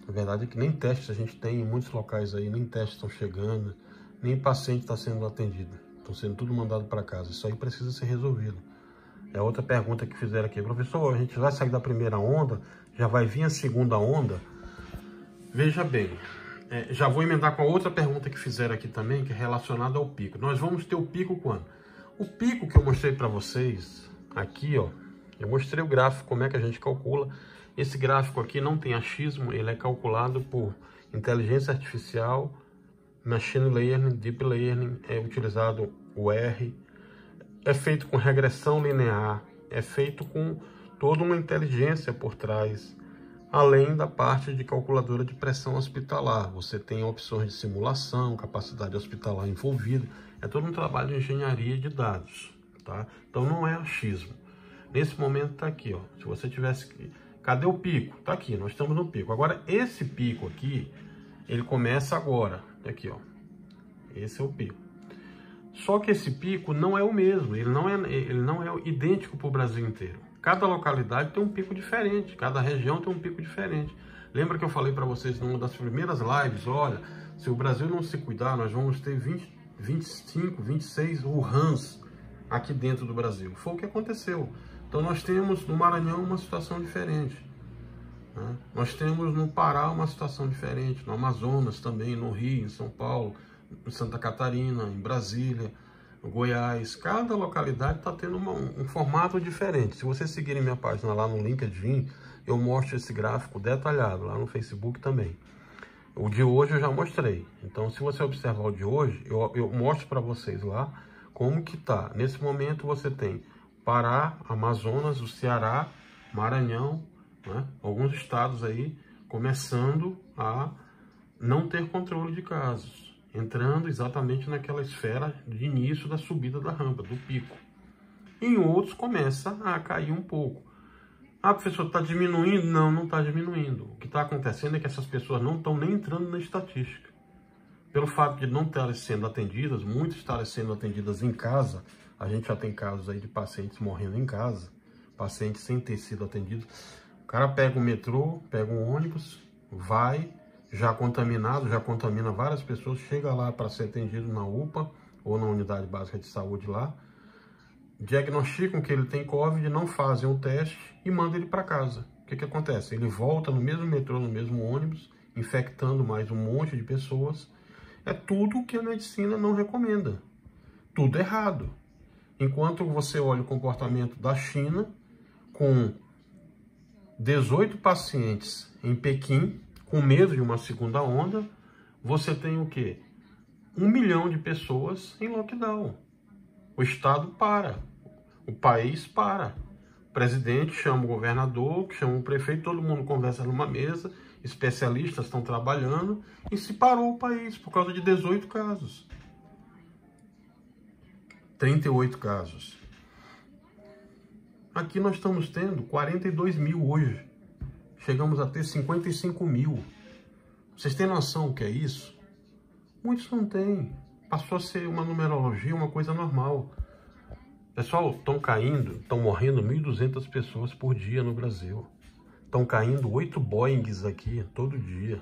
A: A verdade é que nem testes a gente tem em muitos locais aí, nem testes estão chegando, nem paciente está sendo atendido, estão sendo tudo mandado para casa. Isso aí precisa ser resolvido. É outra pergunta que fizeram aqui. Professor, a gente vai sair da primeira onda, já vai vir a segunda onda? Veja bem, já vou emendar com a outra pergunta que fizeram aqui também, que é relacionada ao pico. Nós vamos ter o pico quando? O pico que eu mostrei para vocês, aqui, ó, eu mostrei o gráfico, como é que a gente calcula. Esse gráfico aqui não tem achismo, ele é calculado por inteligência artificial, machine learning, deep learning, é utilizado o R, é feito com regressão linear, é feito com toda uma inteligência por trás, além da parte de calculadora de pressão hospitalar. Você tem opções de simulação, capacidade hospitalar envolvida, é todo um trabalho de engenharia de dados, tá? Então não é achismo. Nesse momento tá aqui, ó. Se você tivesse que... Cadê o pico? Tá aqui, nós estamos no pico. Agora esse pico aqui, ele começa agora, aqui, ó. Esse é o pico. Só que esse pico não é o mesmo, ele não é idêntico para o Brasil inteiro. Cada localidade tem um pico diferente, cada região tem um pico diferente. Lembra que eu falei para vocês numa das primeiras lives, olha, se o Brasil não se cuidar, nós vamos ter 20, 25, 26 Wuhans aqui dentro do Brasil. Foi o que aconteceu. Então nós temos no Maranhão uma situação diferente. Nós temos no Pará uma situação diferente, no Amazonas também, no Rio, em São Paulo, em Santa Catarina, em Brasília, no Goiás. Cada localidade está tendo um formato diferente. Se vocês seguirem minha página lá no LinkedIn, eu mostro esse gráfico detalhado, lá no Facebook também. O de hoje eu já mostrei. Então, se você observar o de hoje, eu mostro para vocês lá como que está. Nesse momento você tem Pará, Amazonas, o Ceará, Maranhão, alguns estados aí começando a não ter controle de casos, entrando exatamente naquela esfera de início da subida da rampa, do pico. Em outros começa a cair um pouco. Ah, professor, está diminuindo? Não, não está diminuindo. O que está acontecendo é que essas pessoas não estão nem entrando na estatística. Pelo fato de não estarem sendo atendidas, muitas estarem sendo atendidas em casa, a gente já tem casos aí de pacientes morrendo em casa, pacientes sem ter sido atendidos. O cara pega o metrô, pega um ônibus, vai, já contaminado, já contamina várias pessoas, chega lá para ser atendido na UPA ou na unidade básica de saúde lá, diagnosticam que ele tem Covid, não fazem o teste e mandam ele para casa. O que acontece? Ele volta no mesmo metrô, no mesmo ônibus, infectando mais um monte de pessoas. É tudo que a medicina não recomenda. Tudo errado. Enquanto você olha o comportamento da China, com 18 pacientes em Pequim, com medo de uma segunda onda, você tem o quê? 1 milhão de pessoas em lockdown. O Estado para, o país para. O presidente chama o governador, chama o prefeito, todo mundo conversa numa mesa, especialistas estão trabalhando e se parou o país por causa de 18 casos. 38 casos. Aqui nós estamos tendo 42 mil hoje. Chegamos a ter 55 mil. Vocês têm noção o que é isso? Muitos não têm. Passou a ser uma numerologia, uma coisa normal. Pessoal, estão morrendo 1.200 pessoas por dia no Brasil. Estão caindo 8 Boeings aqui todo dia.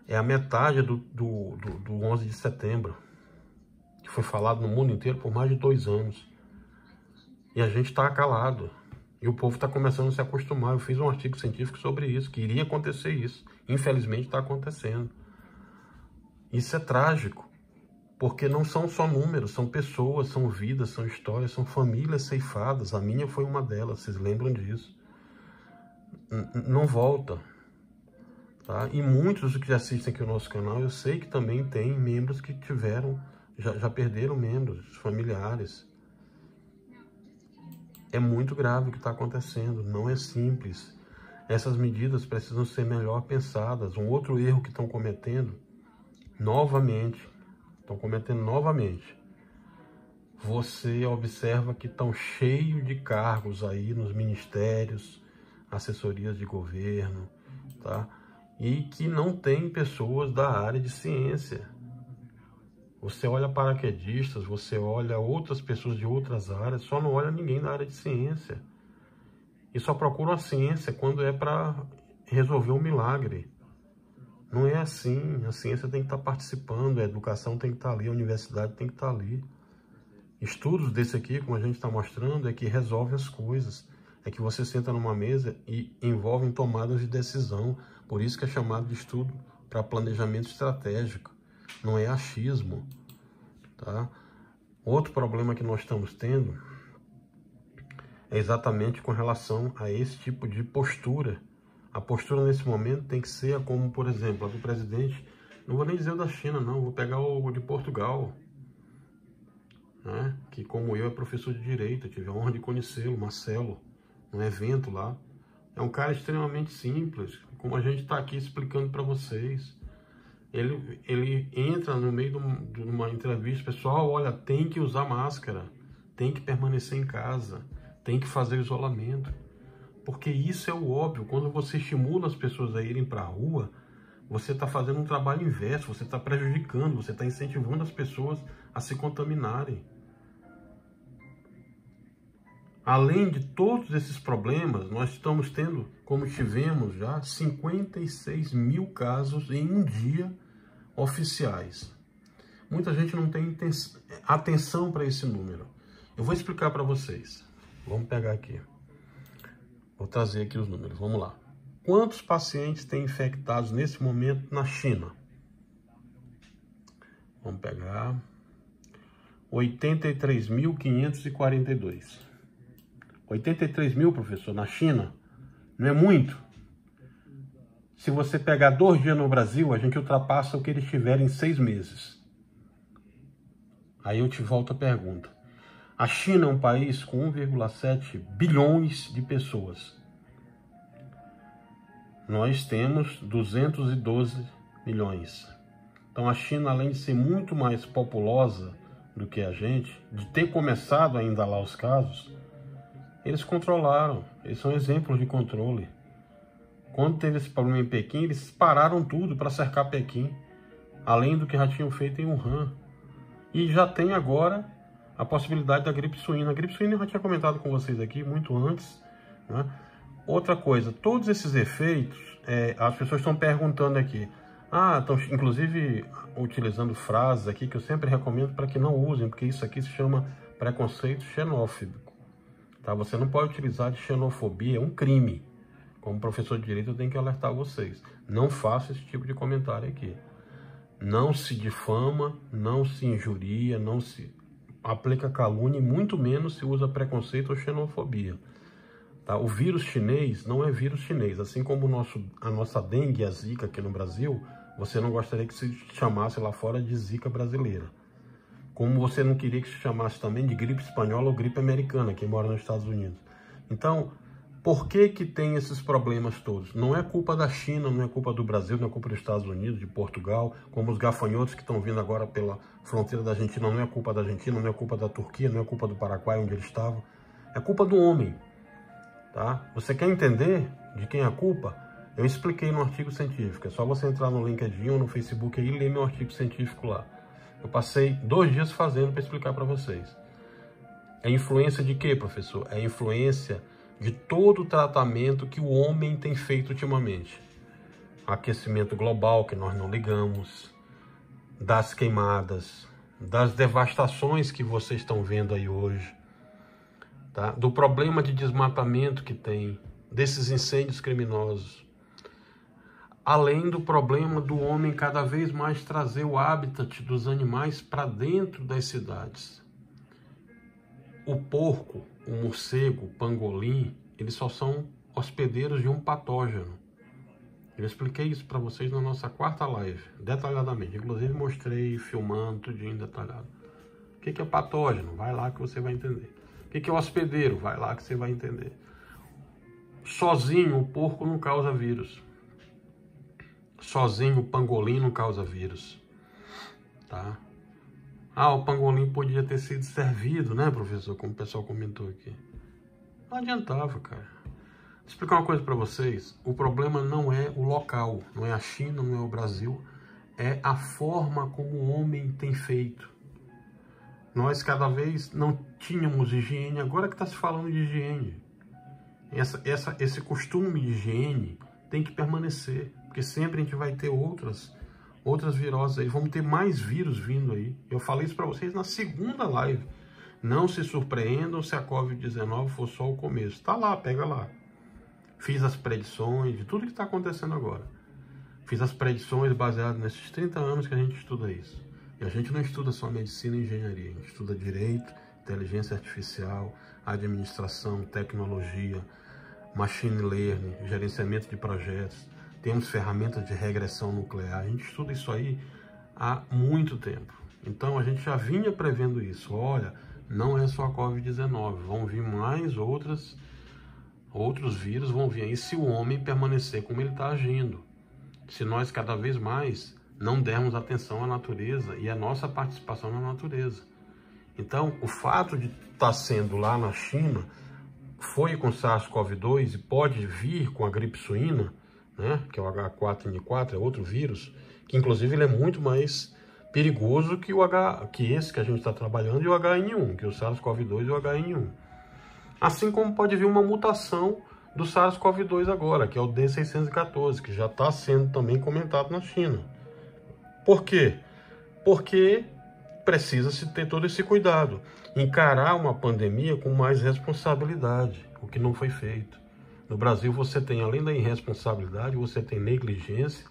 A: É a metade do 11 de setembro, que foi falado no mundo inteiro por mais de 2 anos. E a gente está calado. E o povo está começando a se acostumar. Eu fiz um artigo científico sobre isso, que iria acontecer isso. Infelizmente está acontecendo. Isso é trágico. Porque não são só números, são pessoas, são vidas, são histórias, são famílias ceifadas. A minha foi uma delas, vocês lembram disso. Não volta. Tá? E muitos que assistem aqui o nosso canal, eu sei que também tem membros que já perderam membros, familiares. É muito grave o que está acontecendo, não é simples. Essas medidas precisam ser melhor pensadas. Um outro erro que estão cometendo, novamente, você observa que estão cheios de cargos aí nos ministérios, assessorias de governo, tá? E que não tem pessoas da área de ciência. Você olha paraquedistas, você olha outras pessoas de outras áreas, só não olha ninguém da área de ciência. E só procura a ciência quando é para resolver um milagre. Não é assim, a ciência tem que estar participando, a educação tem que estar ali, a universidade tem que estar ali. Estudos desse aqui, como a gente está mostrando, é que resolve as coisas. É que você senta numa mesa e envolve tomadas de decisão. Por isso que é chamado de estudo para planejamento estratégico. Não é achismo, tá? Outro problema que nós estamos tendo é exatamente com relação a esse tipo de postura. A postura nesse momento tem que ser como, por exemplo, a do presidente, não vou nem dizer o da China, não, vou pegar o de Portugal, né? Que como eu é professor de Direito, eu tive a honra de conhecê-lo, Marcelo, num evento lá. É um cara extremamente simples, como a gente está aqui explicando para vocês. Ele entra no meio de uma entrevista, pessoal, olha, tem que usar máscara, tem que permanecer em casa, tem que fazer isolamento. Porque isso é o óbvio, quando você estimula as pessoas a irem para a rua, você está fazendo um trabalho inverso, você está prejudicando, você está incentivando as pessoas a se contaminarem. Além de todos esses problemas, nós estamos tendo, como tivemos já, 56 mil casos em um dia oficiais. Muita gente não tem atenção para esse número. Eu vou explicar para vocês. Vamos pegar aqui. Vou trazer aqui os números. Vamos lá. Quantos pacientes têm infectados nesse momento na China? Vamos pegar. 83.542. 83 mil, professor, na China, não é muito? Se você pegar 2 dias no Brasil, a gente ultrapassa o que eles tiverem em 6 meses. Aí eu te volto a pergunta. A China é um país com 1,7 bilhões de pessoas. Nós temos 212 milhões. Então a China, além de ser muito mais populosa do que a gente, de ter começado ainda lá os casos, eles controlaram, eles são exemplos de controle. Quando teve esse problema em Pequim, eles pararam tudo para cercar Pequim, além do que já tinham feito em Wuhan. E já tem agora a possibilidade da gripe suína. A gripe suína eu já tinha comentado com vocês aqui muito antes, né? Outra coisa, todos esses efeitos, as pessoas estão perguntando aqui, estão inclusive utilizando frases aqui que eu sempre recomendo para que não usem, porque isso aqui se chama preconceito xenófobo. Tá? Você não pode utilizar de xenofobia, é um crime. Como professor de direito, eu tenho que alertar vocês. Não faça esse tipo de comentário aqui. Não se difama, não se injuria, não se aplica calúnia, e muito menos se usa preconceito ou xenofobia. Tá? O vírus chinês não é vírus chinês. Assim como a nossa dengue e a zika aqui no Brasil, você não gostaria que se chamasse lá fora de zika brasileira. Como você não queria que se chamasse também de gripe espanhola ou gripe americana, quem mora nos Estados Unidos. Então, por que tem esses problemas todos? Não é culpa da China, não é culpa do Brasil, não é culpa dos Estados Unidos, de Portugal, como os gafanhotos que estão vindo agora pela fronteira da Argentina, não é culpa da Argentina, não é culpa da Turquia, não é culpa do Paraguai, onde eles estavam. É culpa do homem. Tá? Você quer entender de quem é a culpa? Eu expliquei no artigo científico. É só você entrar no LinkedIn ou no Facebook aí e ler meu artigo científico lá. Eu passei 2 dias fazendo para explicar para vocês. É influência de quê, professor? É influência de todo o tratamento que o homem tem feito ultimamente. Aquecimento global, que nós não ligamos, das queimadas, das devastações que vocês estão vendo aí hoje, tá? Do problema de desmatamento que tem, desses incêndios criminosos. Além do problema do homem cada vez mais trazer o habitat dos animais para dentro das cidades. O porco, o morcego, o pangolim, eles só são hospedeiros de um patógeno. Eu expliquei isso para vocês na nossa 4ª live, detalhadamente. Inclusive mostrei, filmando, tudinho detalhado. O que é patógeno? Vai lá que você vai entender. O que é hospedeiro? Vai lá que você vai entender. Sozinho, o porco não causa vírus. Sozinho, o pangolim não causa vírus, tá? O pangolim podia ter sido servido, né, professor? Como o pessoal comentou aqui. Não adiantava, cara. Vou explicar uma coisa para vocês. O problema não é o local, não é a China, não é o Brasil. É a forma como o homem tem feito. Nós cada vez não tínhamos higiene, agora que está se falando de higiene. Esse costume de higiene tem que permanecer. Porque sempre a gente vai ter outras viroses aí. Vamos ter mais vírus vindo aí. Eu falei isso para vocês na 2ª live. Não se surpreendam se a Covid-19 for só o começo. Tá lá, pega lá. Fiz as predições de tudo que está acontecendo agora. Fiz as predições baseadas nesses 30 anos que a gente estuda isso. E a gente não estuda só medicina e engenharia. A gente estuda direito, inteligência artificial, administração, tecnologia, machine learning, gerenciamento de projetos. Temos ferramentas de regressão nuclear. A gente estuda isso aí há muito tempo. Então, a gente já vinha prevendo isso. Olha, não é só a Covid-19. Vão vir mais outros vírus, vão vir aí se o homem permanecer como ele está agindo. Se nós, cada vez mais, não dermos atenção à natureza e à nossa participação na natureza. Então, o fato de estar sendo lá na China, foi com SARS-CoV-2 e pode vir com a gripe suína, né, que é o H4N4, é outro vírus, que inclusive ele é muito mais perigoso que esse que a gente está trabalhando e o HN1, que é o SARS-CoV-2 e o HN1. Assim como pode vir uma mutação do SARS-CoV-2 agora, que é o D614, que já está sendo também comentado na China. Por quê? Porque precisa-se ter todo esse cuidado. Encarar uma pandemia com mais responsabilidade, o que não foi feito. No Brasil você tem, além da irresponsabilidade, você tem negligência,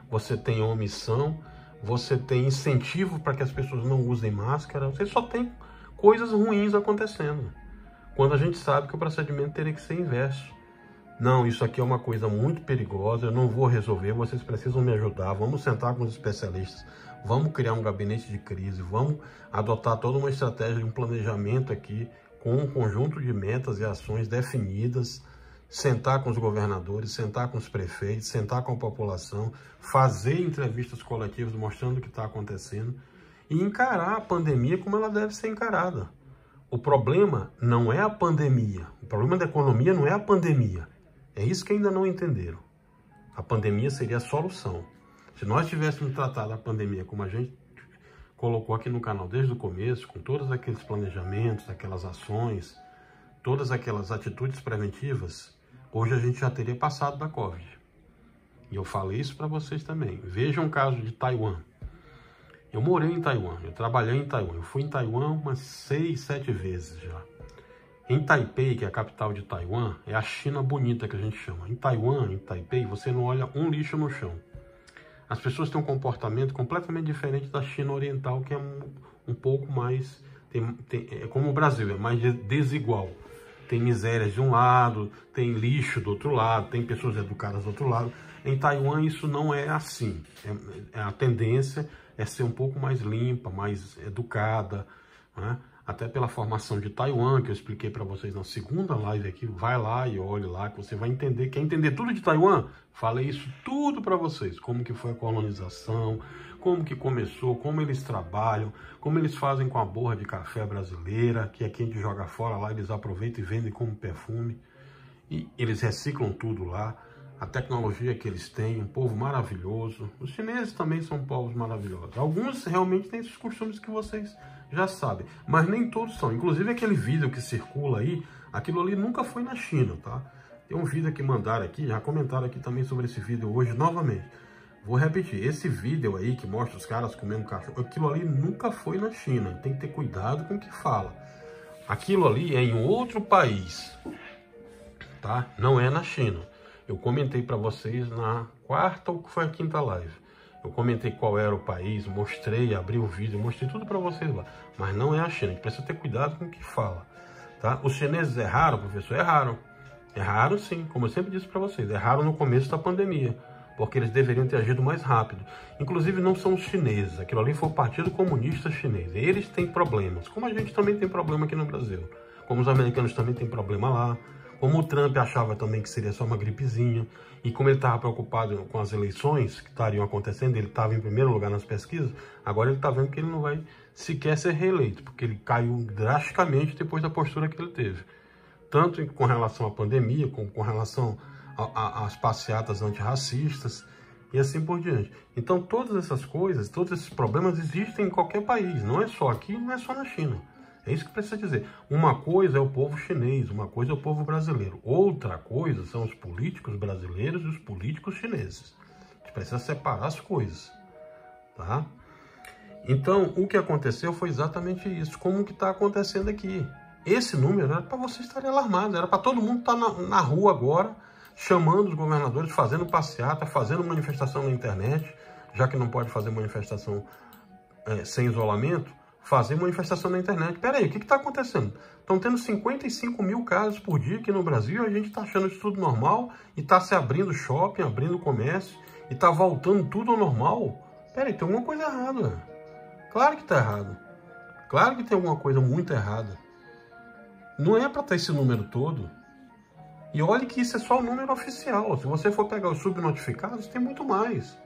A: você tem omissão, você tem incentivo para que as pessoas não usem máscara, você só tem coisas ruins acontecendo. Quando a gente sabe que o procedimento teria que ser inverso. Não, isso aqui é uma coisa muito perigosa, eu não vou resolver, vocês precisam me ajudar, vamos sentar com os especialistas, vamos criar um gabinete de crise, vamos adotar toda uma estratégia de um planejamento aqui, com um conjunto de metas e ações definidas, sentar com os governadores, sentar com os prefeitos, sentar com a população, fazer entrevistas coletivas mostrando o que está acontecendo e encarar a pandemia como ela deve ser encarada. O problema não é a pandemia, o problema da economia não é a pandemia. É isso que ainda não entenderam. A pandemia seria a solução. Se nós tivéssemos tratado a pandemia como a gente colocou aqui no canal desde o começo, com todos aqueles planejamentos, aquelas ações, todas aquelas atitudes preventivas, hoje a gente já teria passado da Covid. E eu falei isso para vocês também. Vejam o caso de Taiwan. Eu morei em Taiwan, eu trabalhei em Taiwan. Eu fui em Taiwan umas 6, 7 vezes já. Em Taipei, que é a capital de Taiwan, é a China bonita que a gente chama. Em Taiwan, em Taipei, você não olha um lixo no chão. As pessoas têm um comportamento completamente diferente da China Oriental, que é um pouco mais... é como o Brasil, é mais desigual. Tem misérias de um lado, tem lixo do outro lado, tem pessoas educadas do outro lado. Em Taiwan isso não é assim. A tendência é ser um pouco mais limpa, mais educada, né? Até pela formação de Taiwan, que eu expliquei para vocês na segunda live aqui. Vai lá e olhe lá, que você vai entender. Quer entender tudo de Taiwan? Falei isso tudo para vocês. Como que foi a colonização, como que começou, como eles trabalham, como eles fazem com a borra de café brasileira, que aqui a gente joga fora, lá eles aproveitam e vendem como perfume. E eles reciclam tudo lá. A tecnologia que eles têm, um povo maravilhoso. Os chineses também são povos maravilhosos. Alguns realmente têm esses costumes que vocês já sabem, mas nem todos são. Inclusive aquele vídeo que circula aí, aquilo ali nunca foi na China, tá? Tem um vídeo que mandaram aqui, já comentaram aqui também sobre esse vídeo hoje novamente. Vou repetir, esse vídeo aí que mostra os caras comendo cachorro, aquilo ali nunca foi na China. Tem que ter cuidado com o que fala. Aquilo ali é em outro país, tá? Não é na China. Eu comentei para vocês na quarta ou foi a quinta live. Eu comentei qual era o país, mostrei, abri o vídeo, mostrei tudo para vocês lá. Mas não é a China, a gente precisa ter cuidado com o que fala. Tá? Os chineses erraram, professor? Erraram. Erraram sim, como eu sempre disse para vocês. Erraram no começo da pandemia, porque eles deveriam ter agido mais rápido. Inclusive não são os chineses, aquilo ali foi o Partido Comunista Chinês. Eles têm problemas, como a gente também tem problema aqui no Brasil. Como os americanos também têm problema lá. Como o Trump achava também que seria só uma gripezinha, e como ele estava preocupado com as eleições que estariam acontecendo, ele estava em primeiro lugar nas pesquisas, agora ele está vendo que ele não vai sequer ser reeleito, porque ele caiu drasticamente depois da postura que ele teve. Tanto com relação à pandemia, como com relação às passeatas antirracistas, e assim por diante. Então todas essas coisas, todos esses problemas existem em qualquer país, não é só aqui, não é só na China. É isso que precisa dizer. Uma coisa é o povo chinês, uma coisa é o povo brasileiro. Outra coisa são os políticos brasileiros e os políticos chineses. A gente precisa separar as coisas, tá? Então, o que aconteceu foi exatamente isso. Como que está acontecendo aqui? Esse número era para vocês estarem alarmados. Era para todo mundo estar na rua agora, chamando os governadores, fazendo passeata, fazendo manifestação na internet, já que não pode fazer manifestação sem isolamento. Fazer manifestação na internet. Peraí, o que está acontecendo? Estão tendo 55 mil casos por dia aqui no Brasil, a gente está achando isso tudo normal e está se abrindo shopping, abrindo comércio e está voltando tudo ao normal? Peraí, tem alguma coisa errada. Claro que está errado. Claro que tem alguma coisa muito errada. Não é para ter esse número todo. E olhe que isso é só o número oficial. Se você for pegar os subnotificados, tem muito mais.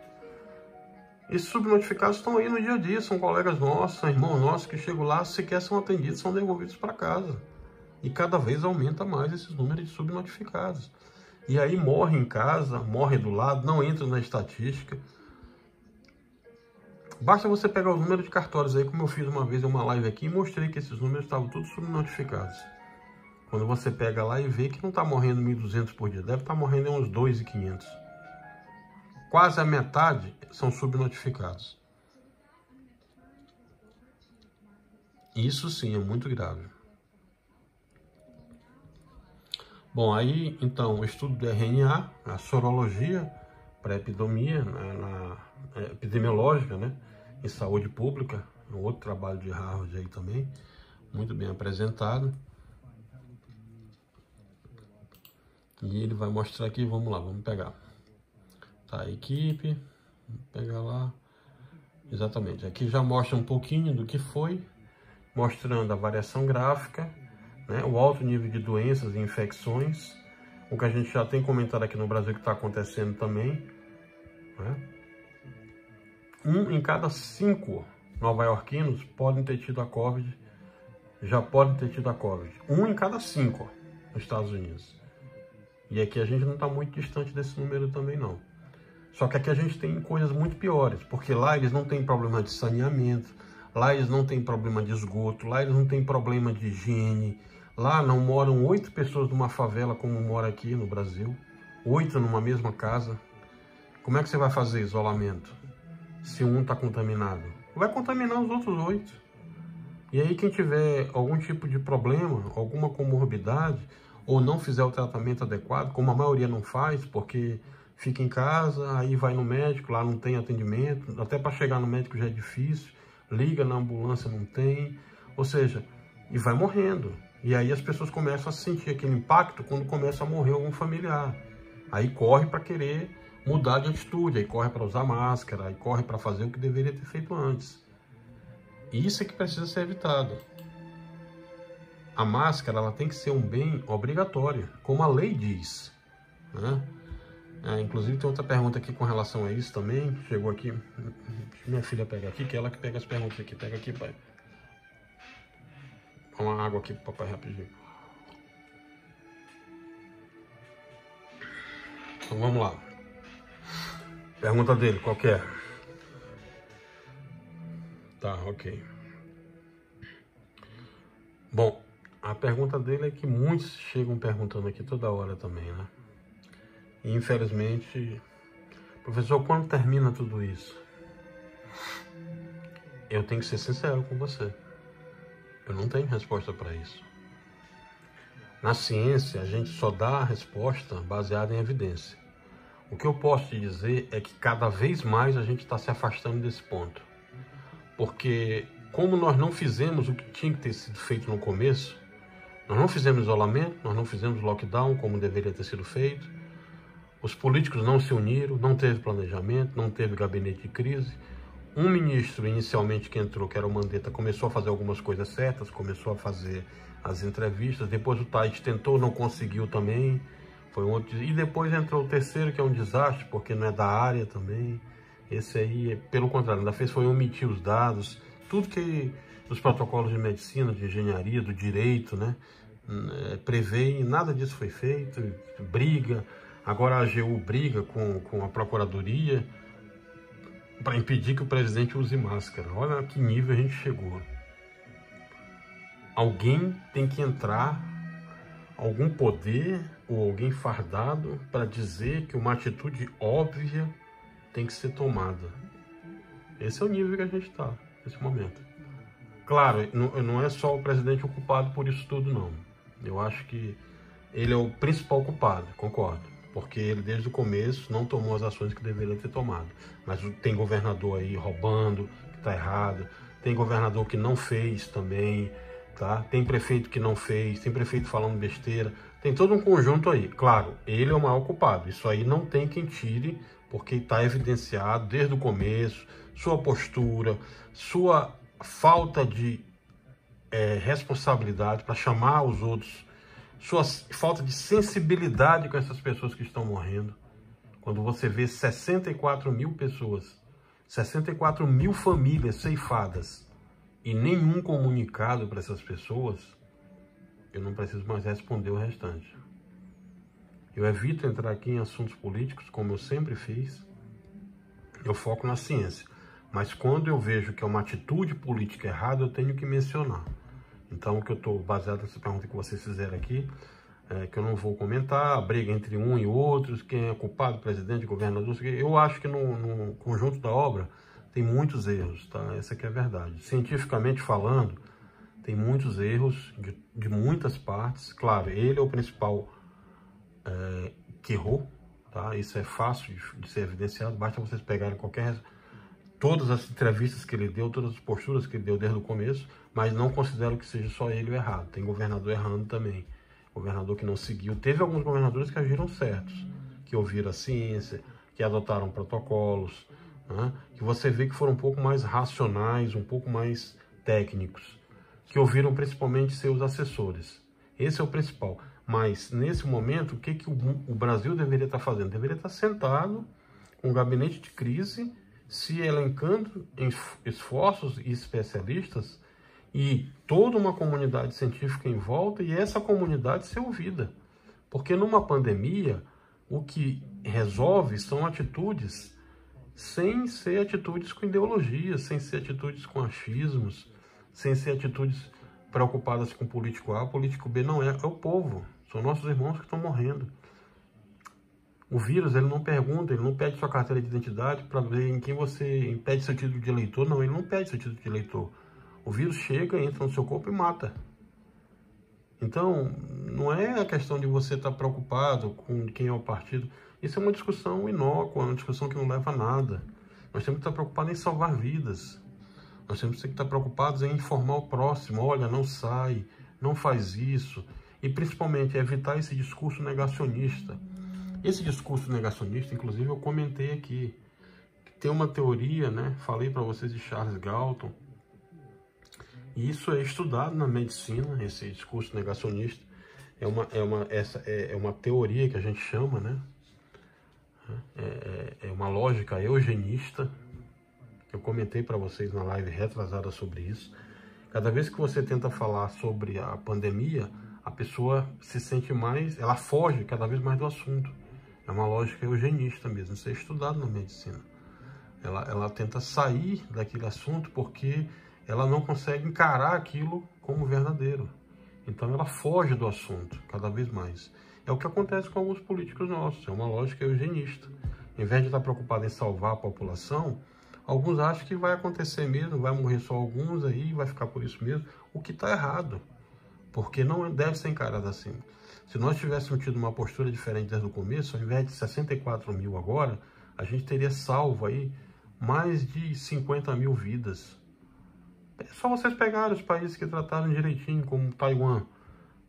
A: Esses subnotificados estão aí no dia a dia, são colegas nossos, são irmãos nossos que chegam lá, sequer são atendidos, são devolvidos para casa. E cada vez aumenta mais esses números de subnotificados. E aí morre em casa, morre do lado, não entra na estatística. Basta você pegar os números de cartórios aí, como eu fiz uma vez em uma live aqui e mostrei que esses números estavam todos subnotificados. Quando você pega lá e vê que não está morrendo 1.200 por dia, deve estar morrendo uns 2.500. Quase a metade são subnotificados. Isso sim é muito grave. Bom, aí então o estudo do RNA, a sorologia para epidemia, epidemiológica, né, em saúde pública, um outro trabalho de Harvard aí também, muito bem apresentado. E ele vai mostrar aqui, vamos lá, vamos pegar. Tá, a equipe, vamos pegar lá. Exatamente, aqui já mostra um pouquinho do que foi, mostrando a variação gráfica, né, o alto nível de doenças e infecções, o que a gente já tem comentado aqui no Brasil que está acontecendo também, né? 1 em cada 5 nova-iorquinos podem ter tido a Covid, já podem ter tido a Covid. 1 em cada 5 nos Estados Unidos. E aqui a gente não está muito distante desse número também não. Só que aqui a gente tem coisas muito piores, porque lá eles não têm problema de saneamento, lá eles não têm problema de esgoto, lá eles não têm problema de higiene, lá não moram 8 pessoas numa favela como mora aqui no Brasil, 8 numa mesma casa. Como é que você vai fazer isolamento se um está contaminado? Vai contaminar os outros 8. E aí quem tiver algum tipo de problema, alguma comorbidade, ou não fizer o tratamento adequado, como a maioria não faz, porque fica em casa, aí vai no médico, lá não tem atendimento, até para chegar no médico já é difícil, liga na ambulância, não tem, ou seja, e vai morrendo. E aí as pessoas começam a sentir aquele impacto quando começa a morrer algum familiar. Aí corre para querer mudar de atitude, aí corre para usar máscara, aí corre para fazer o que deveria ter feito antes. E isso é que precisa ser evitado. A máscara ela tem que ser um bem obrigatório, como a lei diz, né? Inclusive tem outra pergunta aqui com relação a isso também, chegou aqui, deixa minha filha pegar aqui, que é ela que pega as perguntas aqui, pega aqui, pai. Dá uma água aqui pro papai rapidinho. Então vamos lá. Pergunta dele, qual que é? Tá, ok. Bom, a pergunta dele é que muitos chegam perguntando aqui toda hora também, né? E infelizmente, professor, quando termina tudo isso? Eu tenho que ser sincero com você. Eu não tenho resposta para isso. Na ciência, a gente só dá a resposta baseada em evidência. O que eu posso te dizer é que cada vez mais a gente está se afastando desse ponto. Porque como nós não fizemos o que tinha que ter sido feito no começo, nós não fizemos isolamento, nós não fizemos lockdown como deveria ter sido feito, os políticos não se uniram, não teve planejamento, não teve gabinete de crise. Um ministro, inicialmente, que entrou, que era o Mandetta, começou a fazer algumas coisas certas, começou a fazer as entrevistas, depois o Tait tentou, não conseguiu também, foi um outro, e depois entrou o terceiro, que é um desastre, porque não é da área também. Esse aí, pelo contrário, ainda fez foi omitir os dados, tudo que os protocolos de medicina, de engenharia, do direito, né, prevêem, nada disso foi feito, briga. Agora a AGU briga com a Procuradoria para impedir que o presidente use máscara. Olha a que nível a gente chegou. Alguém tem que entrar, algum poder ou alguém fardado para dizer que uma atitude óbvia tem que ser tomada. Esse é o nível que a gente está nesse momento. Claro, não é só o presidente o culpado por isso tudo, não. Eu acho que ele é o principal culpado, concordo. Porque ele, desde o começo, não tomou as ações que deveria ter tomado. Mas tem governador aí roubando, que está errado. Tem governador que não fez também, tá? Tem prefeito que não fez, tem prefeito falando besteira. Tem todo um conjunto aí. Claro, ele é o maior culpado. Isso aí não tem quem tire, porque está evidenciado desde o começo, sua postura, sua falta de responsabilidade para chamar os outros, sua falta de sensibilidade com essas pessoas que estão morrendo. Quando você vê 64 mil pessoas, 64 mil famílias ceifadas e nenhum comunicado para essas pessoas, eu não preciso mais responder o restante. Eu evito entrar aqui em assuntos políticos, como eu sempre fiz. Eu foco na ciência. Mas quando eu vejo que é uma atitude política errada, eu tenho que mencionar. Então, o que eu estou baseado nessa pergunta que vocês fizeram aqui, que eu não vou comentar, a briga entre um e outros, quem é culpado, presidente, governador, eu acho que no conjunto da obra tem muitos erros, tá? Essa que é a verdade. Cientificamente falando, tem muitos erros de muitas partes. Claro, ele é o principal que errou, tá? Isso é fácil de ser evidenciado, basta vocês pegarem todas as entrevistas que ele deu, todas as posturas que ele deu desde o começo, mas não considero que seja só ele o errado. Tem governador errando também. Governador que não seguiu. Teve alguns governadores que agiram certos, que ouviram a ciência, que adotaram protocolos, né? Que você vê que foram um pouco mais racionais, um pouco mais técnicos, que ouviram principalmente seus assessores. Esse é o principal. Mas, nesse momento, o que o Brasil deveria estar fazendo? Deveria estar sentado com um gabinete de crise, se elencando em esforços e especialistas e toda uma comunidade científica em volta e essa comunidade ser ouvida. Porque numa pandemia, o que resolve são atitudes sem ser atitudes com ideologias, sem ser atitudes com achismos, sem ser atitudes preocupadas com político A, político B. Não é o povo, são nossos irmãos que estão morrendo. O vírus, ele não pergunta, ele não pede sua carteira de identidade para ver em quem você impede seu título de eleitor. Não, ele não pede seu título de eleitor. O vírus chega, entra no seu corpo e mata. Então, não é a questão de você estar preocupado com quem é o partido. Isso é uma discussão inócua, uma discussão que não leva a nada. Nós temos que estar preocupados em salvar vidas. Nós temos que estar preocupados em informar o próximo. Olha, não sai, não faz isso. E, principalmente, evitar esse discurso negacionista. Esse discurso negacionista, inclusive, eu comentei aqui. Tem uma teoria, né? Falei para vocês de Charles Galton. E isso é estudado na medicina, esse discurso negacionista. É uma teoria que a gente chama, né? É uma lógica eugenista. Eu comentei para vocês na live retrasada sobre isso. Cada vez que você tenta falar sobre a pandemia, a pessoa se sente mais, ela foge cada vez mais do assunto. É uma lógica eugenista mesmo, isso é estudado na medicina. Ela tenta sair daquele assunto porque ela não consegue encarar aquilo como verdadeiro. Então ela foge do assunto cada vez mais. É o que acontece com alguns políticos nossos, é uma lógica eugenista. Em vez de estar preocupado em salvar a população, alguns acham que vai acontecer mesmo, vai morrer só alguns aí, vai ficar por isso mesmo, o que está errado. Porque não deve ser encarado assim. Se nós tivéssemos tido uma postura diferente desde o começo, ao invés de 64 mil agora, a gente teria salvo aí mais de 50 mil vidas. É só vocês pegarem os países que trataram direitinho, como Taiwan.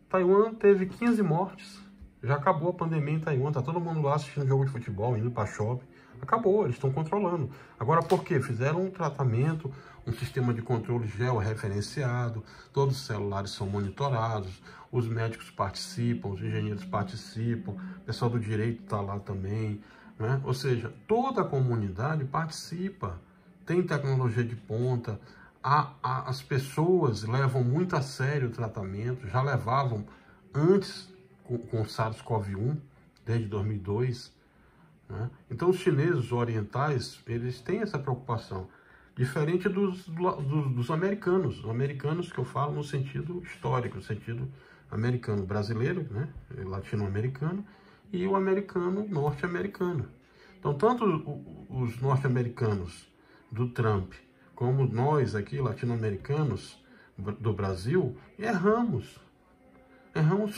A: Taiwan teve 15 mortes. Já acabou a pandemia em Taiwan. Tá todo mundo lá assistindo jogo de futebol, indo para shopping. Acabou, eles estão controlando. Agora, por quê? Fizeram um tratamento, um sistema de controle georreferenciado, todos os celulares são monitorados, os médicos participam, os engenheiros participam, o pessoal do direito está lá também, né? Ou seja, toda a comunidade participa, tem tecnologia de ponta, as pessoas levam muito a sério o tratamento, já levavam antes com o SARS-CoV-1, desde 2002, né? Então os chineses orientais, eles têm essa preocupação, diferente dos americanos. Os americanos que eu falo no sentido histórico, no sentido americano, brasileiro, né? Latino-americano, e o americano norte-americano. Então tanto os norte-americanos do Trump, como nós aqui, latino-americanos do Brasil, erramos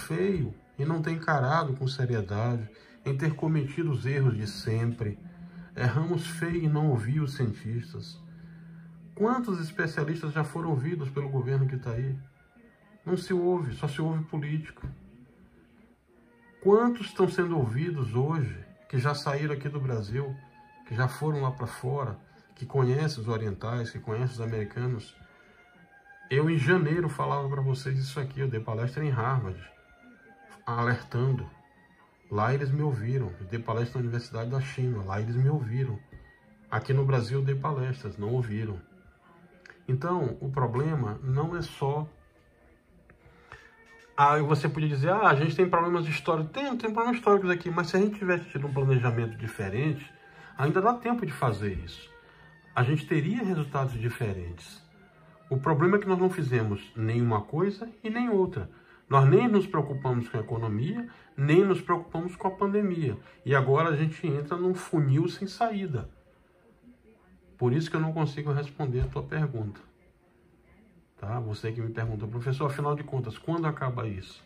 A: feio, e não tem encarado com seriedade, em ter cometido os erros de sempre. Erramos feio em não ouvir os cientistas. Quantos especialistas já foram ouvidos pelo governo que está aí? Não se ouve, só se ouve político. Quantos estão sendo ouvidos hoje, que já saíram aqui do Brasil, que já foram lá para fora, que conhecem os orientais, que conhecem os americanos? Eu, em janeiro, falava para vocês isso aqui, eu dei palestra em Harvard, alertando. Lá eles me ouviram. Eu dei palestra na Universidade da China, lá eles me ouviram. Aqui no Brasil eu dei palestras, não ouviram. Então, o problema não é só... você podia dizer, a gente tem problemas históricos. Tem problemas históricos aqui, mas se a gente tivesse tido um planejamento diferente, ainda dá tempo de fazer isso. a gente teria resultados diferentes. O problema é que nós não fizemos nenhuma coisa e nem outra. Nós nem nos preocupamos com a economia, nem nos preocupamos com a pandemia. E agora a gente entra num funil sem saída. Por isso que eu não consigo responder a tua pergunta. Tá? Você que me pergunta, professor, afinal de contas, quando acaba isso?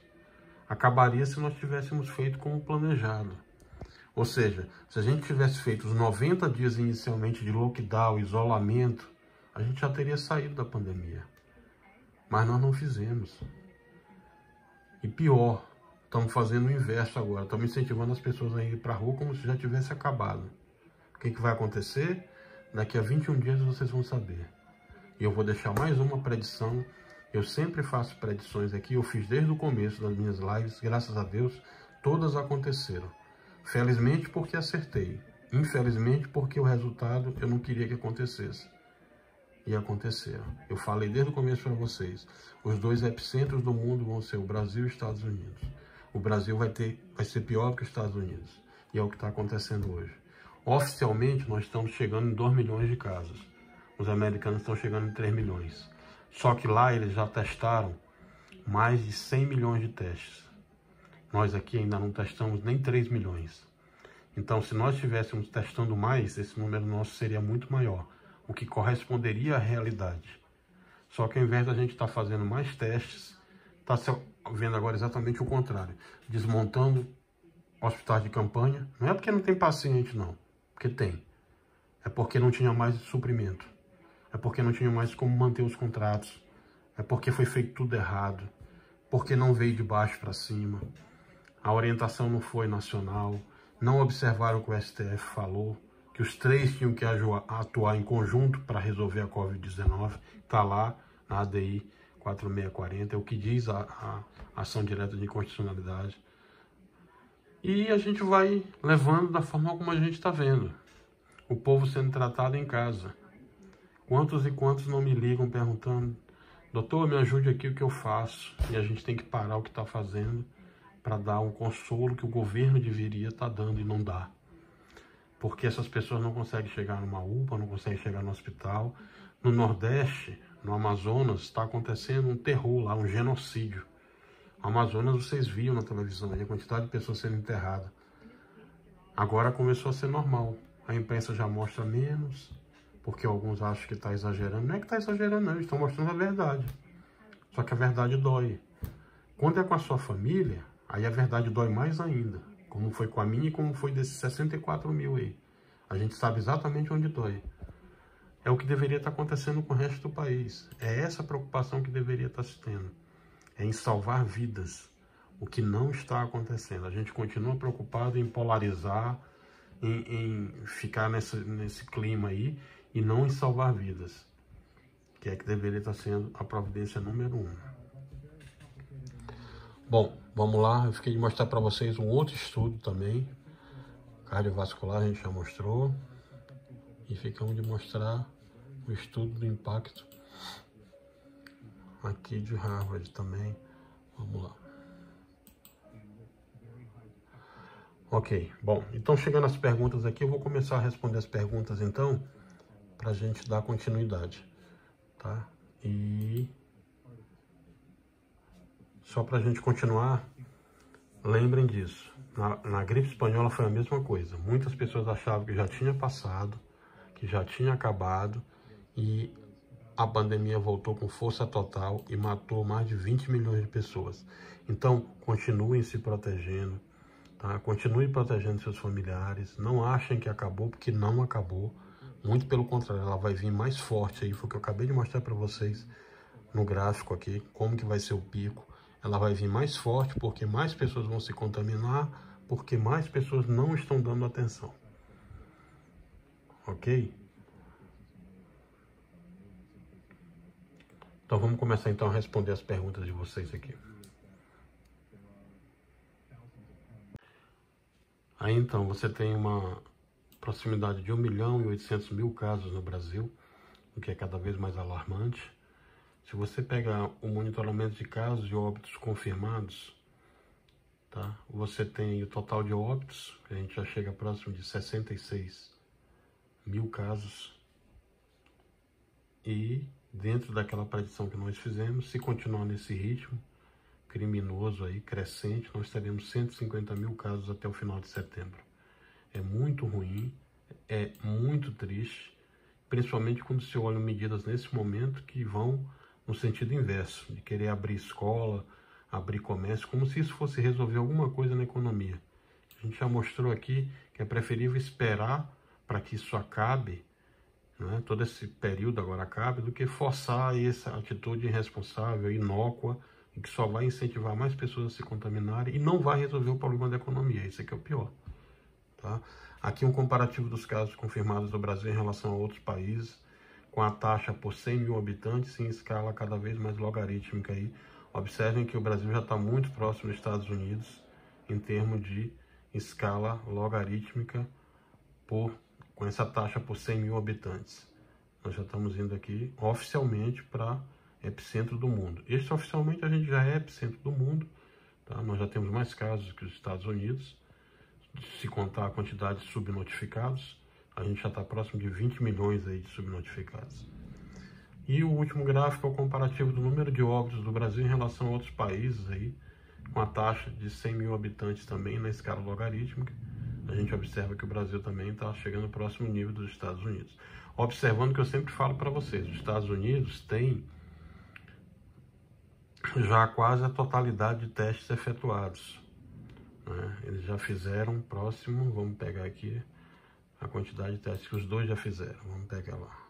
A: Acabaria se nós tivéssemos feito como planejado. Ou seja, se a gente tivesse feito os 90 dias inicialmente de lockdown, isolamento, a gente já teria saído da pandemia. Mas nós não fizemos. E pior, estamos fazendo o inverso agora. Estamos incentivando as pessoas a ir para a rua como se já tivesse acabado. O que vai acontecer? Daqui a 21 dias vocês vão saber. E eu vou deixar mais uma predição. Eu sempre faço predições aqui. Eu fiz desde o começo das minhas lives. Graças a Deus, todas aconteceram. Felizmente porque acertei. Infelizmente porque o resultado eu não queria que acontecesse. E aconteceram. Eu falei desde o começo para vocês. Os dois epicentros do mundo vão ser o Brasil e os Estados Unidos. O Brasil vai ser pior que os Estados Unidos. E é o que está acontecendo hoje. Oficialmente, nós estamos chegando em 2 milhões de casos. Os americanos estão chegando em 3 milhões. Só que lá eles já testaram mais de 100 milhões de testes. Nós aqui ainda não testamos nem 3 milhões. Então, se nós estivéssemos testando mais, esse número nosso seria muito maior, o que corresponderia à realidade. Só que ao invés da gente estar fazendo mais testes, está vendo agora exatamente o contrário. Desmontando hospitais de campanha. Não é porque não tem paciente, não. Porque tem. É porque não tinha mais suprimento. É porque não tinha mais como manter os contratos. É porque foi feito tudo errado. Porque não veio de baixo para cima. A orientação não foi nacional. Não observaram o que o STF falou. Que os três tinham que atuar em conjunto para resolver a Covid-19. Está lá na ADI 4640. É o que diz a ação direta de inconstitucionalidade. E a gente vai levando da forma como a gente está vendo. O povo sendo tratado em casa. Quantos e quantos não me ligam perguntando: doutor, me ajude aqui, o que eu faço? E a gente tem que parar o que está fazendo para dar um consolo que o governo deveria estar dando e não dá. Porque essas pessoas não conseguem chegar numa UPA, não conseguem chegar no hospital. No Nordeste, no Amazonas, está acontecendo um terror lá, um genocídio. O Amazonas, vocês viam na televisão aí a quantidade de pessoas sendo enterradas. Agora começou a ser normal. A imprensa já mostra menos, porque alguns acham que está exagerando. Não é que está exagerando, não. Eles estão mostrando a verdade. Só que a verdade dói. Quando é com a sua família, aí a verdade dói mais ainda. Como foi com a minha e como foi desses 64 mil aí. A gente sabe exatamente onde dói. É o que deveria estar acontecendo com o resto do país. É essa preocupação que deveria estar se tendo. É em salvar vidas, o que não está acontecendo. A gente continua preocupado em polarizar, em ficar nesse clima aí, e não em salvar vidas, que é que deveria estar sendo a providência número 1. Bom, vamos lá, eu fiquei de mostrar para vocês um outro estudo também, cardiovascular, a gente já mostrou, e ficamos de mostrar o estudo do impacto aqui de Harvard também. Vamos lá. Ok, bom, então chegando às perguntas aqui, eu vou começar a responder as perguntas então, para a gente dar continuidade, tá? E só para a gente continuar, lembrem disso, na gripe espanhola foi a mesma coisa. Muitas pessoas achavam que já tinha passado, que já tinha acabado, e a pandemia voltou com força total e matou mais de 20 milhões de pessoas. Então, continuem se protegendo, tá? Continue protegendo seus familiares. Não achem que acabou, porque não acabou. Muito pelo contrário, ela vai vir mais forte aí. Foi o que eu acabei de mostrar para vocês no gráfico aqui, como que vai ser o pico. Ela vai vir mais forte porque mais pessoas vão se contaminar, porque mais pessoas não estão dando atenção. Ok? Então vamos começar então a responder as perguntas de vocês aqui. Aí então, você tem uma proximidade de 1.800.000 casos no Brasil, o que é cada vez mais alarmante. Se você pegar o monitoramento de casos de óbitos confirmados, tá? Você tem o total de óbitos, que a gente já chega próximo de 66 mil casos, E dentro daquela predição que nós fizemos, se continuar nesse ritmo criminoso aí, crescente, nós teremos 150 mil casos até o final de setembro. É muito ruim, é muito triste, principalmente quando se olham medidas nesse momento que vão no sentido inverso, de querer abrir escola, abrir comércio, como se isso fosse resolver alguma coisa na economia. A gente já mostrou aqui que é preferível esperar para que isso acabe, né, todo esse período agora acabe, do que forçar essa atitude irresponsável, inócua, e que só vai incentivar mais pessoas a se contaminarem e não vai resolver o problema da economia. Isso aqui é o pior. Tá? Aqui um comparativo dos casos confirmados no Brasil em relação a outros países, com a taxa por 100 mil habitantes em escala cada vez mais logarítmica. Aí. Observem que o Brasil já está muito próximo dos Estados Unidos em termos de escala logarítmica com essa taxa por 100 mil habitantes. Nós já estamos indo aqui oficialmente para epicentro do mundo. Oficialmente a gente já é epicentro do mundo, tá? Nós já temos mais casos que os Estados Unidos. Se contar a quantidade de subnotificados, a gente já está próximo de 20 milhões aí de subnotificados. E o último gráfico é o comparativo do número de óbitos do Brasil em relação a outros países aí, com a taxa de 100 mil habitantes também na escala logarítmica. A gente observa que o Brasil também está chegando ao próximo nível dos Estados Unidos. Observando que eu sempre falo para vocês, os Estados Unidos têm já quase a totalidade de testes efetuados. Eles já fizeram, próximo, vamos pegar aqui a quantidade de testes que os dois já fizeram, vamos pegar lá.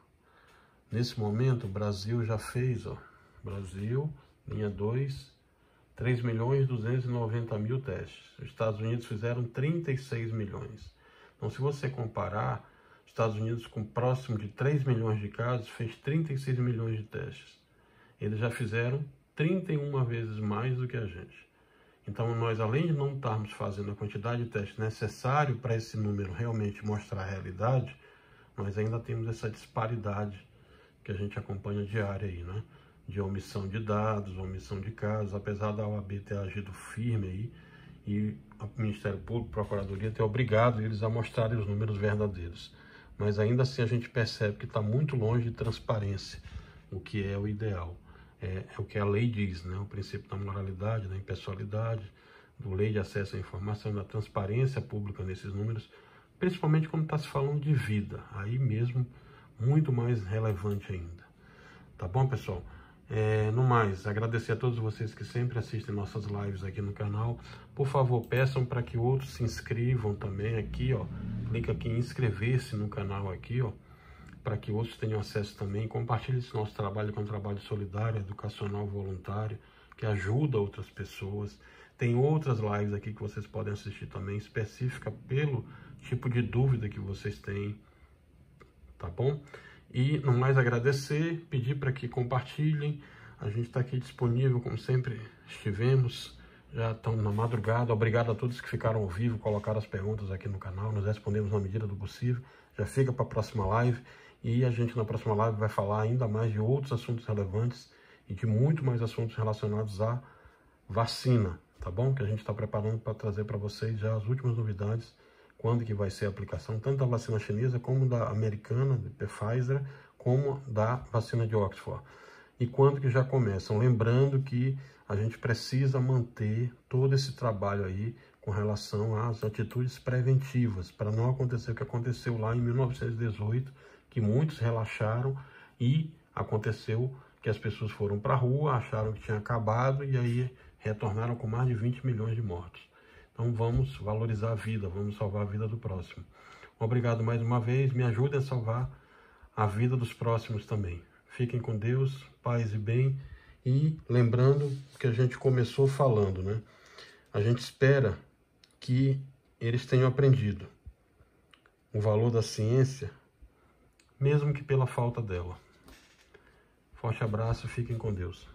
A: Nesse momento, o Brasil já fez, ó, Brasil, linha 2, 3.290.000 testes. Os Estados Unidos fizeram 36 milhões. Então, se você comparar, os Estados Unidos com próximo de 3 milhões de casos, fez 36 milhões de testes. Eles já fizeram 31 vezes mais do que a gente. Então, nós, além de não estarmos fazendo a quantidade de testes necessário para esse número realmente mostrar a realidade, nós ainda temos essa disparidade que a gente acompanha diária aí, né? De omissão de dados, omissão de casos, apesar da OAB ter agido firme aí e o Ministério Público, a Procuradoria, ter obrigado eles a mostrarem os números verdadeiros. Mas ainda assim a gente percebe que está muito longe de transparência, o que é o ideal. É o que a lei diz, né? O princípio da moralidade, da impessoalidade, do lei de acesso à informação, da transparência pública nesses números, principalmente quando está se falando de vida, aí mesmo muito mais relevante ainda. Tá bom, pessoal? No mais, agradecer a todos vocês que sempre assistem nossas lives aqui no canal. Por favor, peçam para que outros se inscrevam também aqui, ó. Clica aqui em inscrever-se no canal aqui, ó, para que outros tenham acesso também. Compartilhe esse nosso trabalho, que é um trabalho solidário, educacional, voluntário, que ajuda outras pessoas. Tem outras lives aqui que vocês podem assistir também, específica pelo tipo de dúvida que vocês têm, tá bom? E, no mais, agradecer, pedir para que compartilhem. A gente está aqui disponível, como sempre estivemos, já estamos na madrugada. Obrigado a todos que ficaram ao vivo, colocaram as perguntas aqui no canal, nós respondemos na medida do possível. Já fica para a próxima live. E a gente na próxima live vai falar ainda mais de outros assuntos relevantes e de muito mais assuntos relacionados à vacina, tá bom? Que a gente está preparando para trazer para vocês já as últimas novidades, quando que vai ser a aplicação, tanto da vacina chinesa como da americana, de Pfizer, como da vacina de Oxford. E quando que já começam? Lembrando que a gente precisa manter todo esse trabalho aí com relação às atitudes preventivas, para não acontecer o que aconteceu lá em 1918, que muitos relaxaram e aconteceu que as pessoas foram para a rua, acharam que tinha acabado e aí retornaram com mais de 20 milhões de mortos. Então vamos valorizar a vida, vamos salvar a vida do próximo. Obrigado mais uma vez, me ajudem a salvar a vida dos próximos também. Fiquem com Deus, paz e bem. E lembrando que a gente começou falando, né? A gente espera que eles tenham aprendido o valor da ciência, mesmo que pela falta dela. Forte abraço, fiquem com Deus.